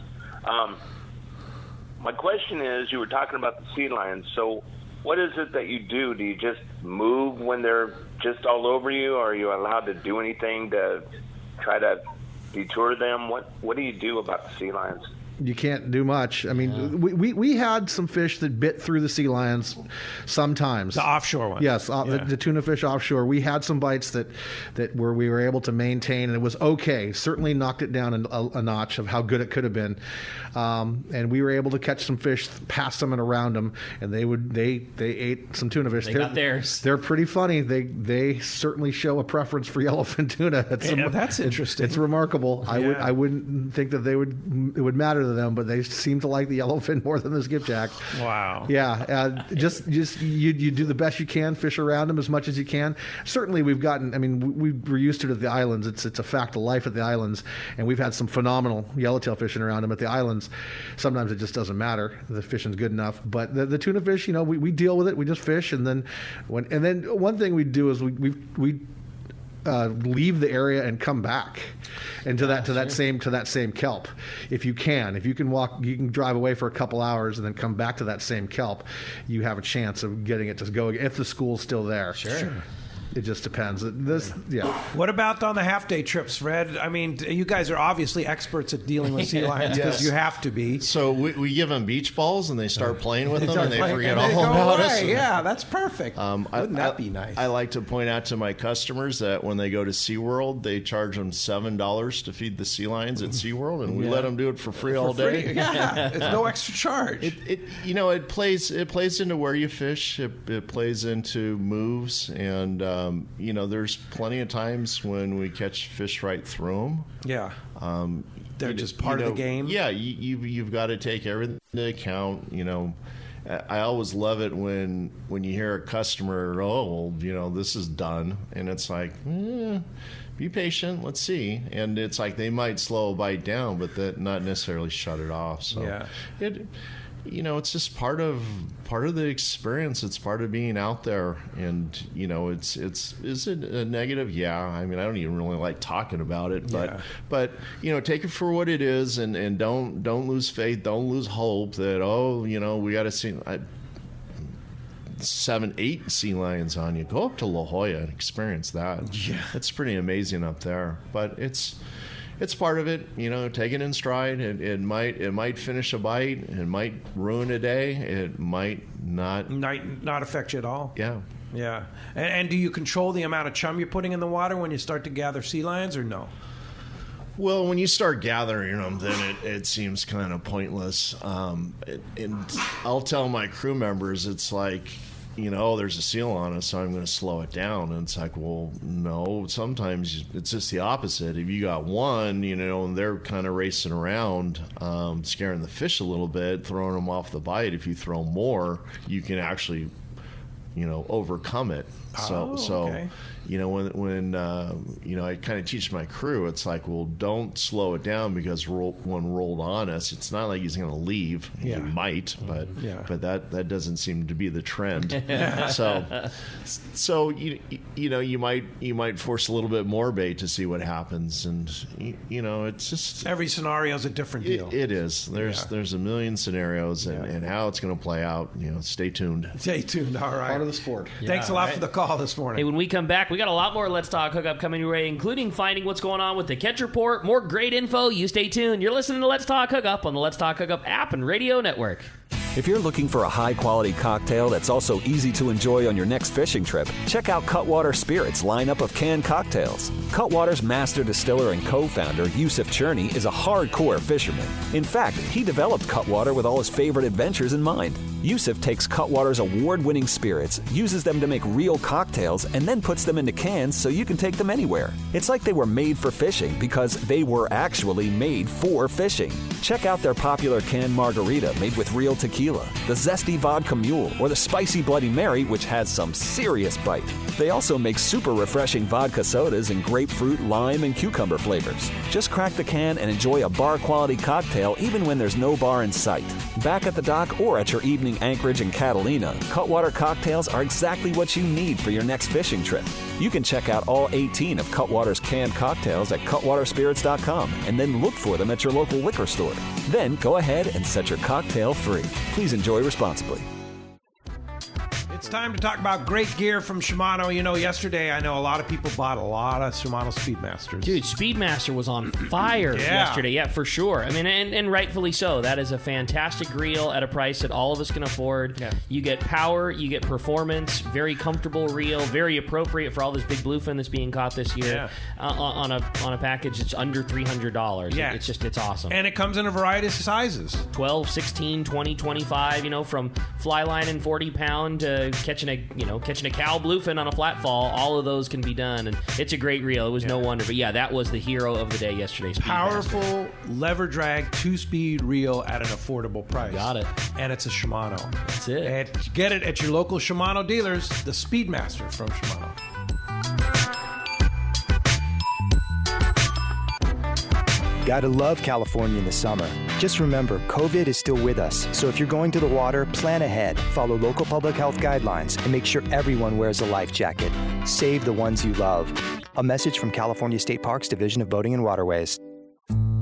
My question is, you were talking about the sea lions. So what is it that you do? Do you just move when they're just all over you, or are you allowed to do anything to try to detour them? What do you do about the sea lions? You can't do much. I mean, we had some fish that bit through the sea lions sometimes. The offshore one. Yes, the tuna fish offshore. We had some bites that where we were able to maintain, and it was okay. Certainly knocked it down a notch of how good it could have been. And we were able to catch some fish past them and around them, and they ate some tuna fish. They got theirs. They're pretty funny. They certainly show a preference for yellowfin tuna. That's interesting. It's remarkable. I wouldn't think that it would matter to them, but they seem to like the yellowfin more than the skipjack. Wow. Yeah. Just you do the best you can, fish around them as much as you can. Certainly, we're used to it at the islands. It's a fact of life at the islands, and we've had some phenomenal yellowtail fishing around them at the islands. Sometimes it just doesn't matter. The fishing's good enough, but the tuna fish, we deal with it. We just fish, and then one thing we do is we leave the area and come back into that same kelp. If you can walk, you can drive away for a couple hours and then come back to that same kelp. You have a chance of getting it to go if the school's still there. Sure. It just depends. What about on the half-day trips, Fred? I mean, you guys are obviously experts at dealing with sea lions because you have to be. So we give them beach balls and they start playing with them and they forget all about about us. Yeah, that's perfect. Wouldn't that be nice? I like to point out to my customers that when they go to SeaWorld, they charge them $7 to feed the sea lions at SeaWorld, and we let them do it for free all day. Yeah, it's no extra charge. It plays into where you fish. It plays into moves, and there's plenty of times when we catch fish right through them. Yeah. They're just part of the game. Yeah, you've got to take everything into account. I always love it when you hear a customer, this is done, and it's like, be patient, let's see. And it's like they might slow a bite down, but that not necessarily shut it off. So yeah. It's just part of the experience. It's part of being out there, and is it a negative? Yeah. I mean, I don't even really like talking about it, but take it for what it is, and don't lose faith, don't lose hope that we got to see 7-8 sea lions on you. Go up to La Jolla and experience that. Yeah, it's pretty amazing up there, but it's part of it, take it in stride. It might finish a bite. It might ruin a day. It might not affect you at all. Yeah. Yeah. And do you control the amount of chum you're putting in the water when you start to gather sea lions, or no? Well, when you start gathering them, then it seems kind of pointless. And I'll tell my crew members, it's like, there's a seal on us, so I'm going to slow it down. And it's like, well, no, sometimes it's just the opposite. If you got one, and they're kind of racing around, scaring the fish a little bit, throwing them off the bite, if you throw more, you can actually overcome it. So okay. when I kind of teach my crew, it's like, well, don't slow it down, because when rolled on us, it's not like he's going to leave. Yeah. He might, but that doesn't seem to be the trend. so you might force a little bit more bait to see what happens, and it's just every scenario is a different deal. It is. There's a million scenarios, and how it's going to play out. Stay tuned. Stay tuned. All right. Part of the sport. Thanks a lot for the call this morning. Hey, when we come back, we got a lot more Let's Talk Hookup coming your way, including finding what's going on with the Catch Report. More great info. You stay tuned. You're listening to Let's Talk Hookup on the Let's Talk Hookup app and radio network. If you're looking for a high-quality cocktail that's also easy to enjoy on your next fishing trip, check out Cutwater Spirits' lineup of canned cocktails. Cutwater's master distiller and co-founder, Yusuf Cherney, is a hardcore fisherman. In fact, he developed Cutwater with all his favorite adventures in mind. Yusuf takes Cutwater's award-winning spirits, uses them to make real cocktails, and then puts them into cans so you can take them anywhere. It's like they were made for fishing because they were actually made for fishing. Check out their popular canned margarita made with real tequila, the zesty vodka mule, or the spicy Bloody Mary, which has some serious bite. They also make super refreshing vodka sodas in grapefruit, lime, and cucumber flavors. Just crack the can and enjoy a bar-quality cocktail even when there's no bar in sight. Back at the dock or at your evening anchorage in Catalina, Cutwater cocktails are exactly what you need for your next fishing trip. You can check out all 18 of Cutwater's canned cocktails at cutwaterspirits.com and then look for them at your local liquor store. Then go ahead and set your cocktail free. Please enjoy responsibly. It's time to talk about great gear from Shimano. Yesterday I know a lot of people bought a lot of Shimano Speedmasters. Dude, Speedmaster was on fire yesterday. Yeah, for sure. I mean, and rightfully so. That is a fantastic reel at a price that all of us can afford. Yeah. You get power, you get performance, very comfortable reel, very appropriate for all this big bluefin that's being caught this year. On a package that's under $300. Yeah. It's awesome. And it comes in a variety of sizes. 12, 16, 20, 25, from fly line and 40-pound to catching a cow bluefin on a flat fall. All of those can be done, and it's a great reel. It was no wonder, but that was the hero of the day yesterday. Powerful lever drag 2-speed reel at an affordable price. Got it. And it's a Shimano. That's it. And get it at your local Shimano dealers. The Speedmaster from Shimano. Gotta love California in the summer. Just remember, COVID is still with us, so if you're going to the water, plan ahead, follow local public health guidelines, and make sure everyone wears a life jacket. Save the ones you love. A message from California State Parks Division of Boating and Waterways.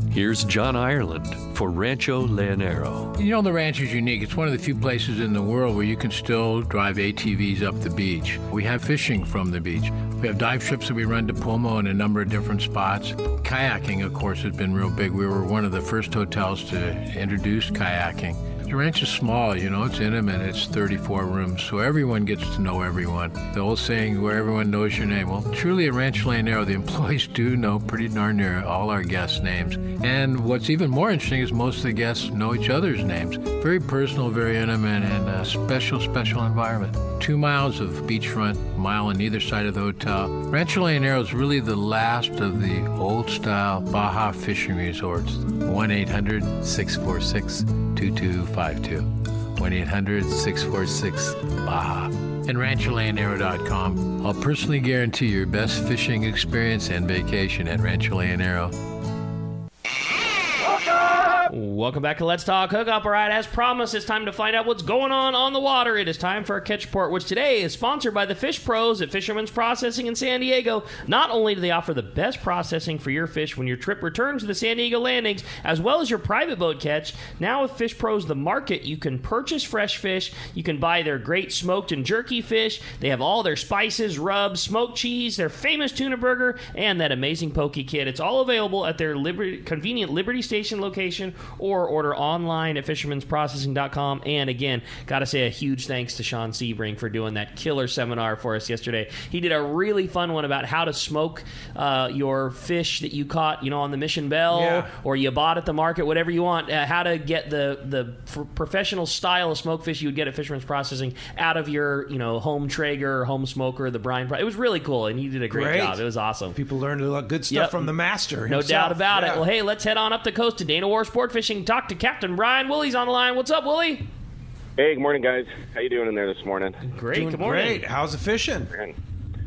Here's John Ireland for Rancho Leonero. The ranch is unique. It's one of the few places in the world where you can still drive ATVs up the beach. We have fishing from the beach. We have dive trips that we run to Pomo in a number of different spots. Kayaking, of course, has been real big. We were one of the first hotels to introduce kayaking. The ranch is small, it's intimate. It's 34 rooms, so everyone gets to know everyone. The old saying, where everyone knows your name. Well, truly at Rancho Leonero, the employees do know pretty darn near all our guests' names. And what's even more interesting is most of the guests know each other's names. Very personal, very intimate, and a special environment. 2 miles of beachfront, a mile on either side of the hotel. Rancho Leonero is really the last of the old-style Baja fishing resorts. 1-800-646-2252. 1-800-646-BAJA. And RanchoLeonero.com. I'll personally guarantee your best fishing experience and vacation at Rancho Leonero. Welcome back to Let's Talk Hookup. All right, as promised, it's time to find out what's going on the water. It is time for our Catch Report, which today is sponsored by the Fish Pros at Fisherman's Processing in San Diego. Not only do they offer the best processing for your fish when your trip returns to the San Diego landings, as well as your private boat catch, now with Fish Pros The Market, you can purchase fresh fish. You can buy their great smoked and jerky fish. They have all their spices, rubs, smoked cheese, their famous tuna burger, and that amazing poke kit. It's all available at their convenient Liberty Station location, or order online at fishermansprocessing.com. And again, gotta say a huge thanks to Sean Sebring for doing that killer seminar for us yesterday. He did a really fun one about how to smoke your fish that you caught, on the Mission Belle, or you bought at the market, whatever you want, how to get the professional style of smoked fish you would get at Fisherman's Processing out of your home Traeger, home smoker, the brine. It was really cool, and he did a great job. It was awesome. People learned a lot of good stuff from the master himself. No doubt about it. Well, hey, let's head on up the coast to Dana War Sport Fishing. Talk to Captain Brian Woolley's on the line. What's up, Woolley? Hey, good morning, guys. How you doing in there this morning? Great. Doing Good morning. great. How's the fishing?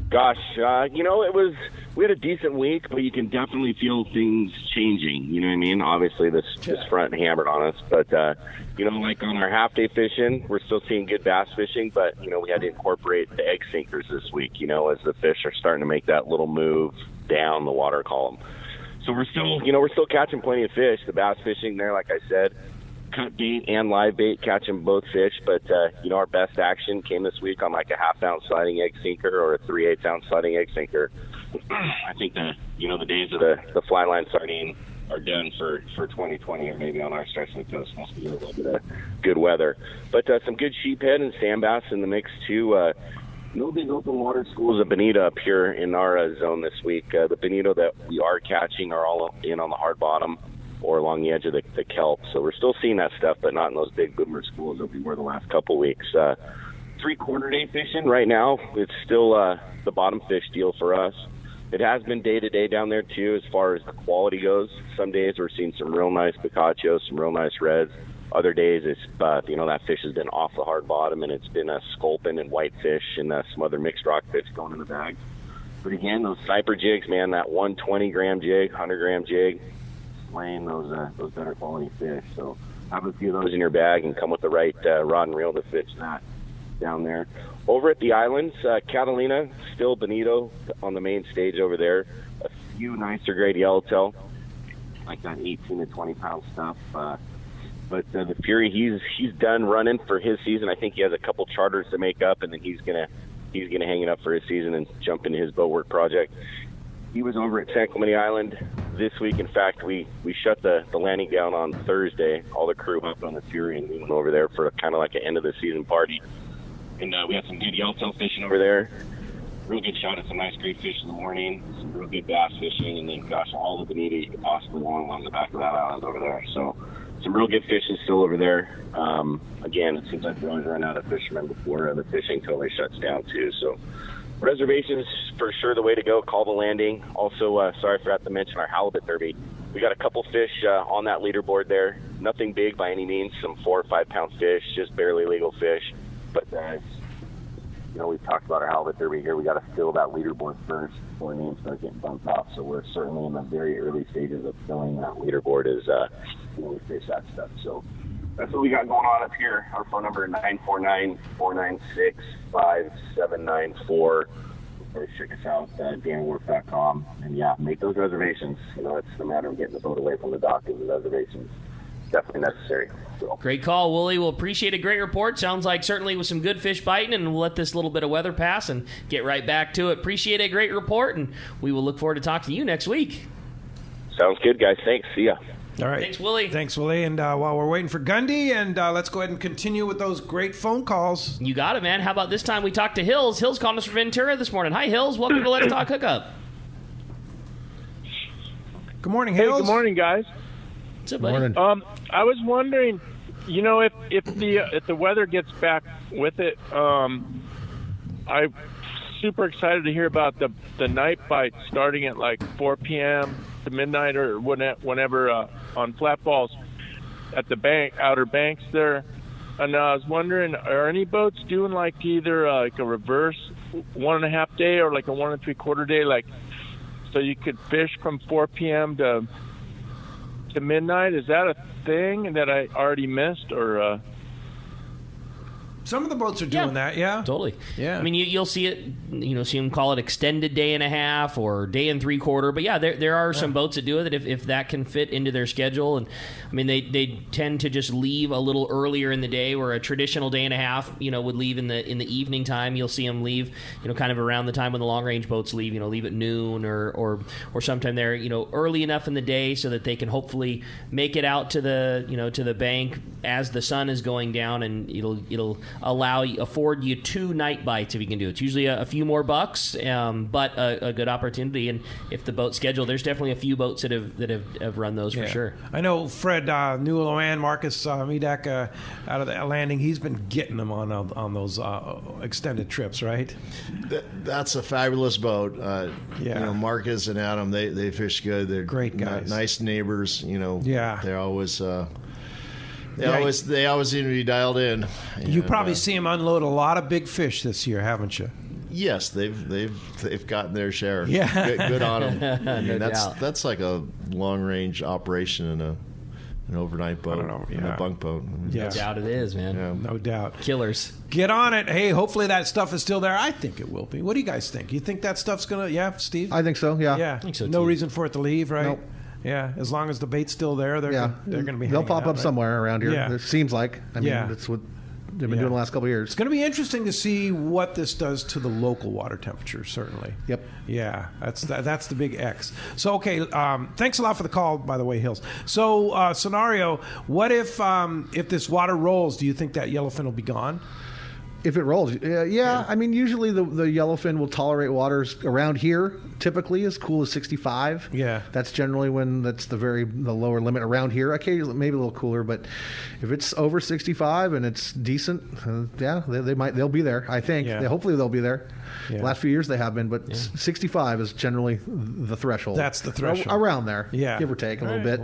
Gosh, we had a decent week, but you can definitely feel things changing. You know what I mean? Obviously, this front hammered on us, but like on our half-day fishing, we're still seeing good bass fishing, but we had to incorporate the egg sinkers this week. As the fish are starting to make that little move down the water column. So we're still catching plenty of fish. The bass fishing there, like I said, cut bait and live bait, catching both fish. But, our best action came this week on like a half-ounce sliding egg sinker or a 3/8-ounce sliding egg sinker. I think the days of the fly line sardine are done for 2020, or maybe on our stretch of the coast. Must be a little bit of good weather. But some good sheephead and sand bass in the mix, too. No big open water schools of bonito up here in our zone this week. The bonito that we are catching are all in on the hard bottom or along the edge of the kelp. So we're still seeing that stuff, but not in those big boomer schools that we were the last couple weeks. 3/4 day fishing right now. It's still the bottom fish deal for us. It has been day-to-day down there, too, as far as the quality goes. Some days we're seeing some real nice picachos, some real nice reds. Other days, it's that fish has been off the hard bottom, and it's been a sculpin and whitefish and some other mixed rock fish going in the bag. But again, those Cyper jigs, man, that 120-gram jig, 100-gram jig, slaying those better quality fish. So have a few of those in your bag and come with the right rod and reel to fish that down there. Over at the islands, Catalina, still bonito on the main stage over there. A few nicer grade yellowtail, like that 18 to 20-pound stuff. But the Fury, he's done running for his season. I think he has a couple charters to make up, and then he's gonna hang it up for his season and jump into his boat work project. He was over at San Clemente Island this week. In fact, we shut the landing down on Thursday. All the crew up on the Fury, and we went over there for kind of like an end of the season party. And we had some good yellowtail fishing over there. Real good shot at some nice great fish in the morning. Some real good bass fishing, and then gosh, all the bonito you could possibly want along the back of that island over there. So some real good fishing still over there. Again, it seems like we always run out of fishermen before the fishing totally shuts down too. So reservations for sure the way to go. Call the landing. Also, sorry I forgot to mention our Halibut Derby. We got a couple fish on that leaderboard there. Nothing big by any means. Some 4 or 5 pound fish, just barely legal fish. But we've talked about our Halibut Derby here. We got to fill that leaderboard first before names start getting bumped off. So we're certainly in the very early stages of filling that leaderboard as we fish that stuff. So that's what we got going on up here. Our phone number is 949-496-5794. Check us out at danworth.com. And make those reservations. It's a matter of getting the boat away from the dock, and the reservations definitely necessary. So. Great call, Wooly. We'll appreciate a great report. Sounds like certainly with some good fish biting, and we'll let this little bit of weather pass and get right back to it. Appreciate a great report, and we will look forward to talking to you next week. Sounds good, guys. Thanks. See ya. All right. Thanks, Willie. Thanks, Willie. And while we're waiting for Gundy, and let's go ahead and continue with those great phone calls. You got it, man. How about this time we talked to Hills? Hills calling us from Ventura this morning. Hi, Hills. Welcome to Let's Talk Hookup. Good morning, Hills. Hey, good morning, guys. What's up, buddy? Morning. I was wondering, if the weather gets back with it, I'm super excited to hear about the night bite starting at like 4 p.m. to midnight or whenever on flat balls at the outer banks there. And I was wondering, are any boats doing like either like a reverse 1.5 day or like a 1 3/4 day, like so you could fish from 4 p.m. to midnight? Is that a thing that I already missed, or some of the boats are doing that? Yeah, totally. Yeah, I mean, you'll see it. See them call it extended 1.5 days or 1 3/4 days. But yeah, there are some boats that do it if that can fit into their schedule. And I mean, they tend to just leave a little earlier in the day, where a traditional 1.5 days, would leave in the evening time. You'll see them leave, kind of around the time when the long range boats leave. Leave at noon or sometime there, early enough in the day so that they can hopefully make it out to the bank as the sun is going down, and it'll afford you 2 night bites if you can do it. It's usually a few more bucks, but a good opportunity. And if the boat schedule, there's definitely a few boats that have run those for sure. I know Fred Newell and Marcus Medak out of the landing. He's been getting them on those extended trips, right? That's a fabulous boat. Marcus and Adam, they fish good. They're great guys, nice neighbors. They're always. They always seem to be dialed in. You probably see them unload a lot of big fish this year, haven't you? Yes, they've gotten their share. Yeah, good on them. I mean, No that's like a long range operation in an overnight boat, in a bunk boat. No doubt it is, man. Yeah. No doubt. Killers. Get on it. Hey, hopefully that stuff is still there. I think it will be. What do you guys think? You think that stuff's going to, Steve? I think so, yeah. Yeah. I think so, no too. reason for it to leave, right? Nope. Yeah, as long as the bait's still there, they're going to be They'll pop out, up right? somewhere around here. Yeah. It seems like. I mean, that's what they've been doing the last couple of years. It's going to be interesting to see what this does to the local water temperature, certainly. Yep. Yeah, that's the big X. So, okay, thanks a lot for the call, by the way, Hills. So, scenario, what if this water rolls, do you think that yellowfin will be gone? If it rolls, yeah. I mean, usually the yellowfin will tolerate waters around here, typically as cool as 65. Yeah. That's generally when that's the lower limit around here. Occasionally, maybe a little cooler, but if it's over 65 and it's decent, they'll be there. I think. Yeah. Hopefully they'll be there. Yeah. Last few years they have been, but 65 is generally the threshold. That's the threshold. Around there, give or take a little bit.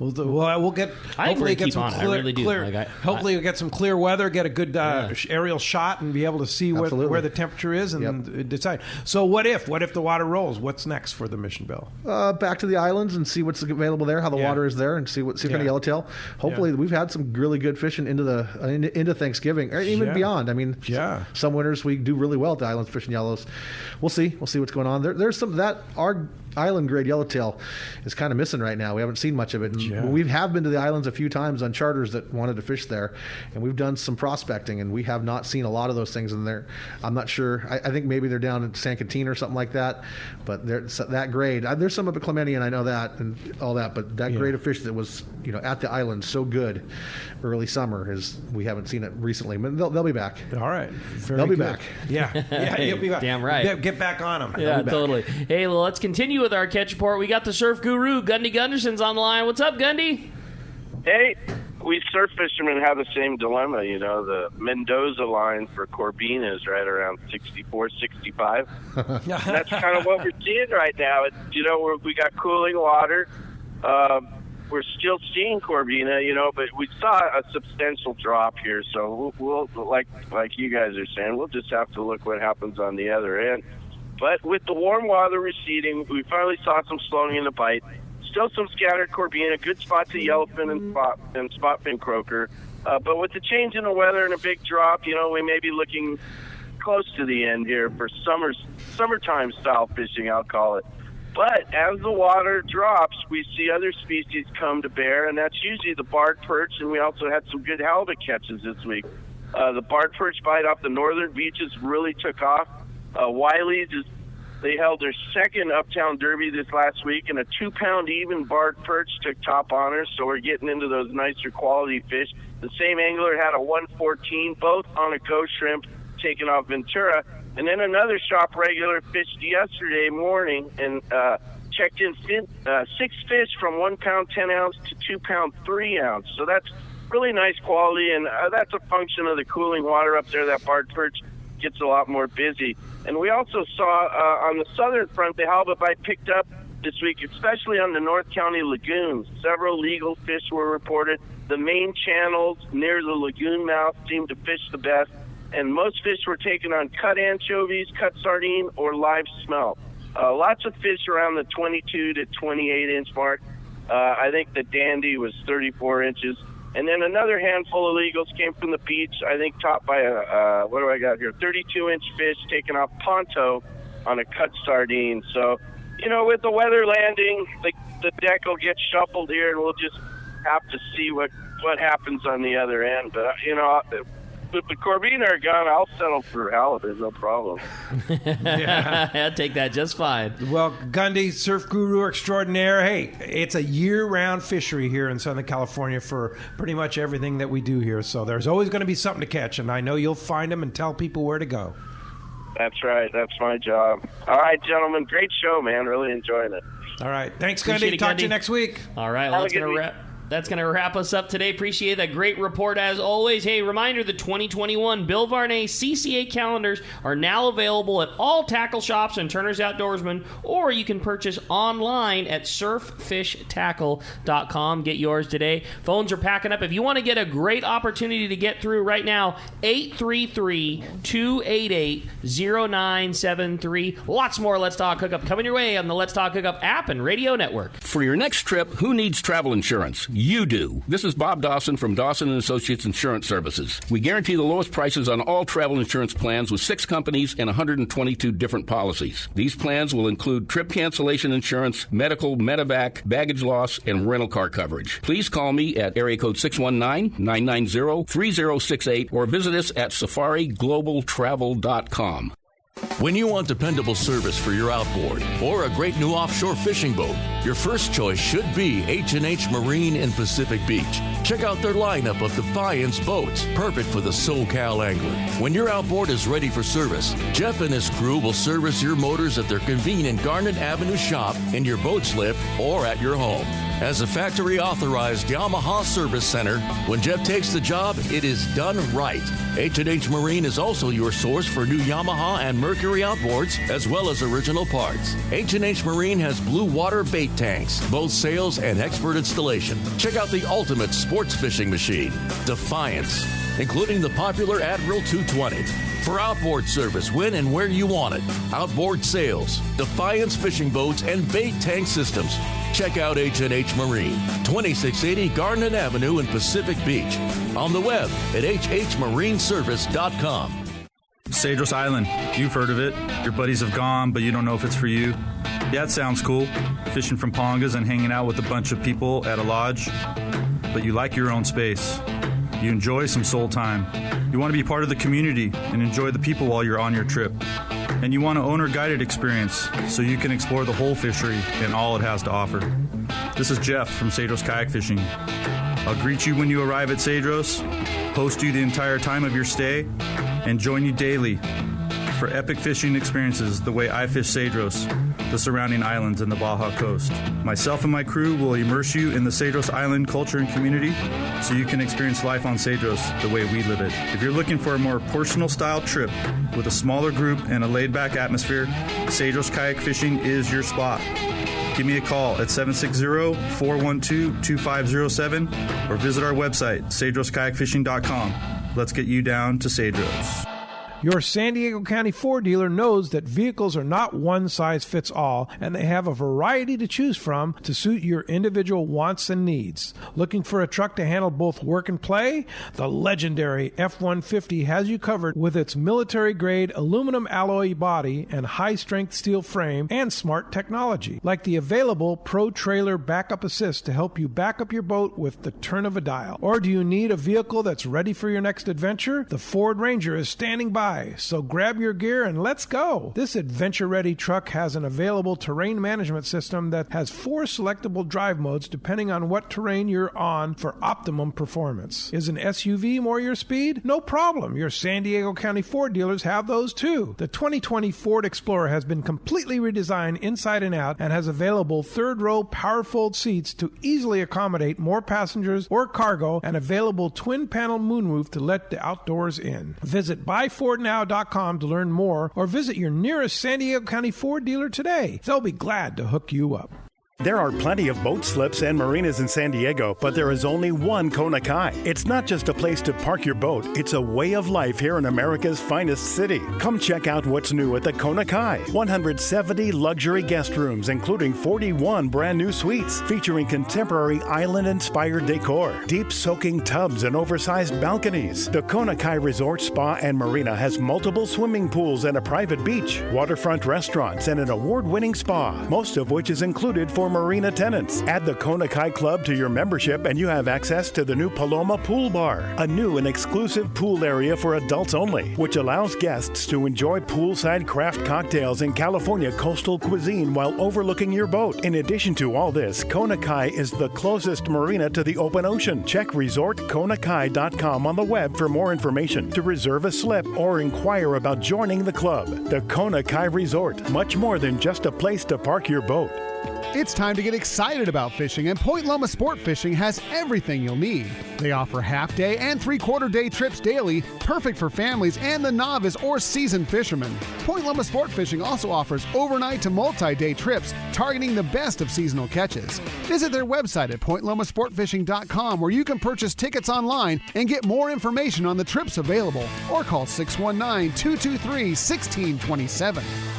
We'll get. I think Hopefully, we're gonna get keep some on it. I clear. really do. Clear, hopefully, we'll get some clear weather, get a good aerial shot, and be able to see where the temperature is and decide. So, what if the water rolls? What's next for the mission, Bill? Back to the islands and see what's available there, how the water is there, and see what kind of yellowtail. Hopefully, we've had some really good fishing into Thanksgiving, or even beyond. I mean, some winters we do really well at the islands fishing yellows. We'll see what's going on. There's some that our island grade yellowtail is kind of missing right now. We haven't seen much of it. And we have been to the islands a few times on charters that wanted to fish there, and we've done some prospecting, and we have not seen a lot of those things in there. I'm not sure. I think maybe they're down in San Quintin or something like that, but that grade. There's some up at Clemente, and I know that and all that, but that grade of fish that was at the island so good early summer we haven't seen it recently. But they'll be back. All right, they'll be back. Yeah, you'll be back. Damn right. Get back on them. Yeah, totally. Hey, well, let's continue with our catch report. We got the surf guru, Gundy Gunderson's on the line. What's up, Gundy? Hey, we surf fishermen have the same dilemma. The Mendoza line for Corbina is right around 64, 65. That's kind of what we're seeing right now. We got cooling water. We're still seeing Corbina, but we saw a substantial drop here. So we'll like you guys are saying, we'll just have to look what happens on the other end. But with the warm water receding, we finally saw some slowing in the bite. Still some scattered Corbina, good spots of yellowfin and spotfin croaker. But with the change in the weather and a big drop, we may be looking close to the end here for summertime style fishing, I'll call it. But as the water drops, we see other species come to bear, and that's usually the barred perch, and we also had some good halibut catches this week. The barred perch bite off the northern beaches really took off. Wiley's, they held their second Uptown Derby this last week, and a 2-pound even barred perch took top honors, so we're getting into those nicer quality fish. The same angler had a 114, both on a ghost shrimp, taking off Ventura. And then another shop regular fished yesterday morning and checked in 6 fish from 1 pound 10 ounce to 2 pound 3 ounce. So that's really nice quality, and that's a function of the cooling water up there. That barred perch gets a lot more busy. And we also saw on the southern front, the halibut bite picked up this week, especially on the North County lagoons. Several legal fish were reported. The main channels near the lagoon mouth seemed to fish the best, and most fish were taken on cut anchovies, cut sardine, or live smelt. Lots of fish around the 22 to 28 inch mark. I think the dandy was 34 inches. And then another handful of legals came from the beach, I think topped by a, 32-inch fish taken off Ponto on a cut sardine. So, with the weather landing, the deck will get shuffled here, and we'll just have to see what happens on the other end. But, if the Corbina are gone, I'll settle for halibut, no problem. I'll take that just fine. Well, Gundy, surf guru extraordinaire. Hey, it's a year-round fishery here in Southern California for pretty much everything that we do here. So there's always going to be something to catch, and I know you'll find them and tell people where to go. That's right. That's my job. All right, gentlemen. Great show, man. Really enjoying it. All right. Thanks, Gundy. Talk to you next week. All right. Well, That's going to wrap us up today. Appreciate that great report as always. Hey, reminder, the 2021 Bill Varney CCA calendars are now available at all tackle shops and Turner's Outdoorsman, or you can purchase online at surffishtackle.com. Get yours today. Phones are packing up. If you want to get a great opportunity to get through right now, 833-288-0973. Lots more Let's Talk Hookup coming your way on the Let's Talk Hookup app and radio network. For your next trip, who needs travel insurance? You do. This is Bob Dawson from Dawson & Associates Insurance Services. We guarantee the lowest prices on all travel insurance plans with 6 companies and 122 different policies. These plans will include trip cancellation insurance, medical, medevac, baggage loss, and rental car coverage. Please call me at area code 619-990-3068 or visit us at safariglobaltravel.com. When you want dependable service for your outboard or a great new offshore fishing boat, your first choice should be H&H Marine in Pacific Beach. Check out their lineup of Defiance boats, perfect for the SoCal angler. When your outboard is ready for service, Jeff and his crew will service your motors at their convenient Garnet Avenue shop, in your boat slip, or at your home. As a factory-authorized Yamaha service center, when Jeff takes the job, it is done right. H&H Marine is also your source for new Yamaha and Mercury outboards, as well as original parts. H&H Marine has blue water bait tanks, both sales and expert installation. Check out the ultimate sports fishing machine, Defiance, including the popular Admiral 220. For outboard service when and where you want it, outboard sales, Defiance fishing boats, and bait tank systems. Check out H&H Marine, 2680 Garnet Avenue in Pacific Beach. On the web at hhmarineservice.com. Cedros Island. You've heard of it. Your buddies have gone, but you don't know if it's for you. Yeah, it sounds cool. Fishing from pongas and hanging out with a bunch of people at a lodge. But you like your own space. You enjoy some soul time. You want to be part of the community and enjoy the people while you're on your trip. And you want an owner-guided experience so you can explore the whole fishery and all it has to offer. This is Jeff from Cedros Kayak Fishing. I'll greet you when you arrive at Cedros, host you the entire time of your stay, and join you daily for epic fishing experiences the way I fish Cedros, the surrounding islands, and the Baja Coast. Myself and my crew will immerse you in the Cedros Island culture and community so you can experience life on Cedros the way we live it. If you're looking for a more personal style trip with a smaller group and a laid-back atmosphere, Cedros Kayak Fishing is your spot. Give me a call at 760-412-2507 or visit our website, cedroskayakfishing.com. Let's get you down to Cedros. Your San Diego County Ford dealer knows that vehicles are not one size fits all, and they have a variety to choose from to suit your individual wants and needs. Looking for a truck to handle both work and play? The legendary F-150 has you covered with its military-grade aluminum alloy body and high-strength steel frame and smart technology, like the available Pro Trailer Backup Assist to help you back up your boat with the turn of a dial. Or do you need a vehicle that's ready for your next adventure? The Ford Ranger is standing by. So grab your gear and let's go. This adventure-ready truck has an available terrain management system that has 4 selectable drive modes depending on what terrain you're on for optimum performance. Is an SUV more your speed? No problem. Your San Diego County Ford dealers have those too. The 2020 Ford Explorer has been completely redesigned inside and out and has available third-row power-fold seats to easily accommodate more passengers or cargo, and available twin-panel moonroof to let the outdoors in. Visit buyfordnow.com to learn more, or visit your nearest San Diego County Ford dealer today. They'll be glad to hook you up. There are plenty of boat slips and marinas in San Diego, but there is only one Kona Kai. It's not just a place to park your boat, it's a way of life here in America's finest city. Come check out what's new at the Kona Kai. 170 luxury guest rooms, including 41 brand new suites, featuring contemporary island-inspired decor, deep soaking tubs, and oversized balconies. The Kona Kai Resort Spa and Marina has multiple swimming pools and a private beach, waterfront restaurants, and an award-winning spa, most of which is included for marina tenants. Add the Kona Kai Club to your membership and you have access to the new Paloma Pool Bar, a new and exclusive pool area for adults only, which allows guests to enjoy poolside craft cocktails and California coastal cuisine while overlooking your boat. In addition to all this, Kona Kai is the closest marina to the open ocean. Check resortkonakai.com on the web for more information, to reserve a slip or inquire about joining the club. The Kona Kai Resort, much more than just a place to park your boat. It's time to get excited about fishing, and Point Loma Sport Fishing has everything you'll need. They offer half-day and three-quarter-day trips daily, perfect for families and the novice or seasoned fishermen. Point Loma Sport Fishing also offers overnight to multi-day trips, targeting the best of seasonal catches. Visit their website at pointlomasportfishing.com, where you can purchase tickets online and get more information on the trips available, or call 619-223-1627.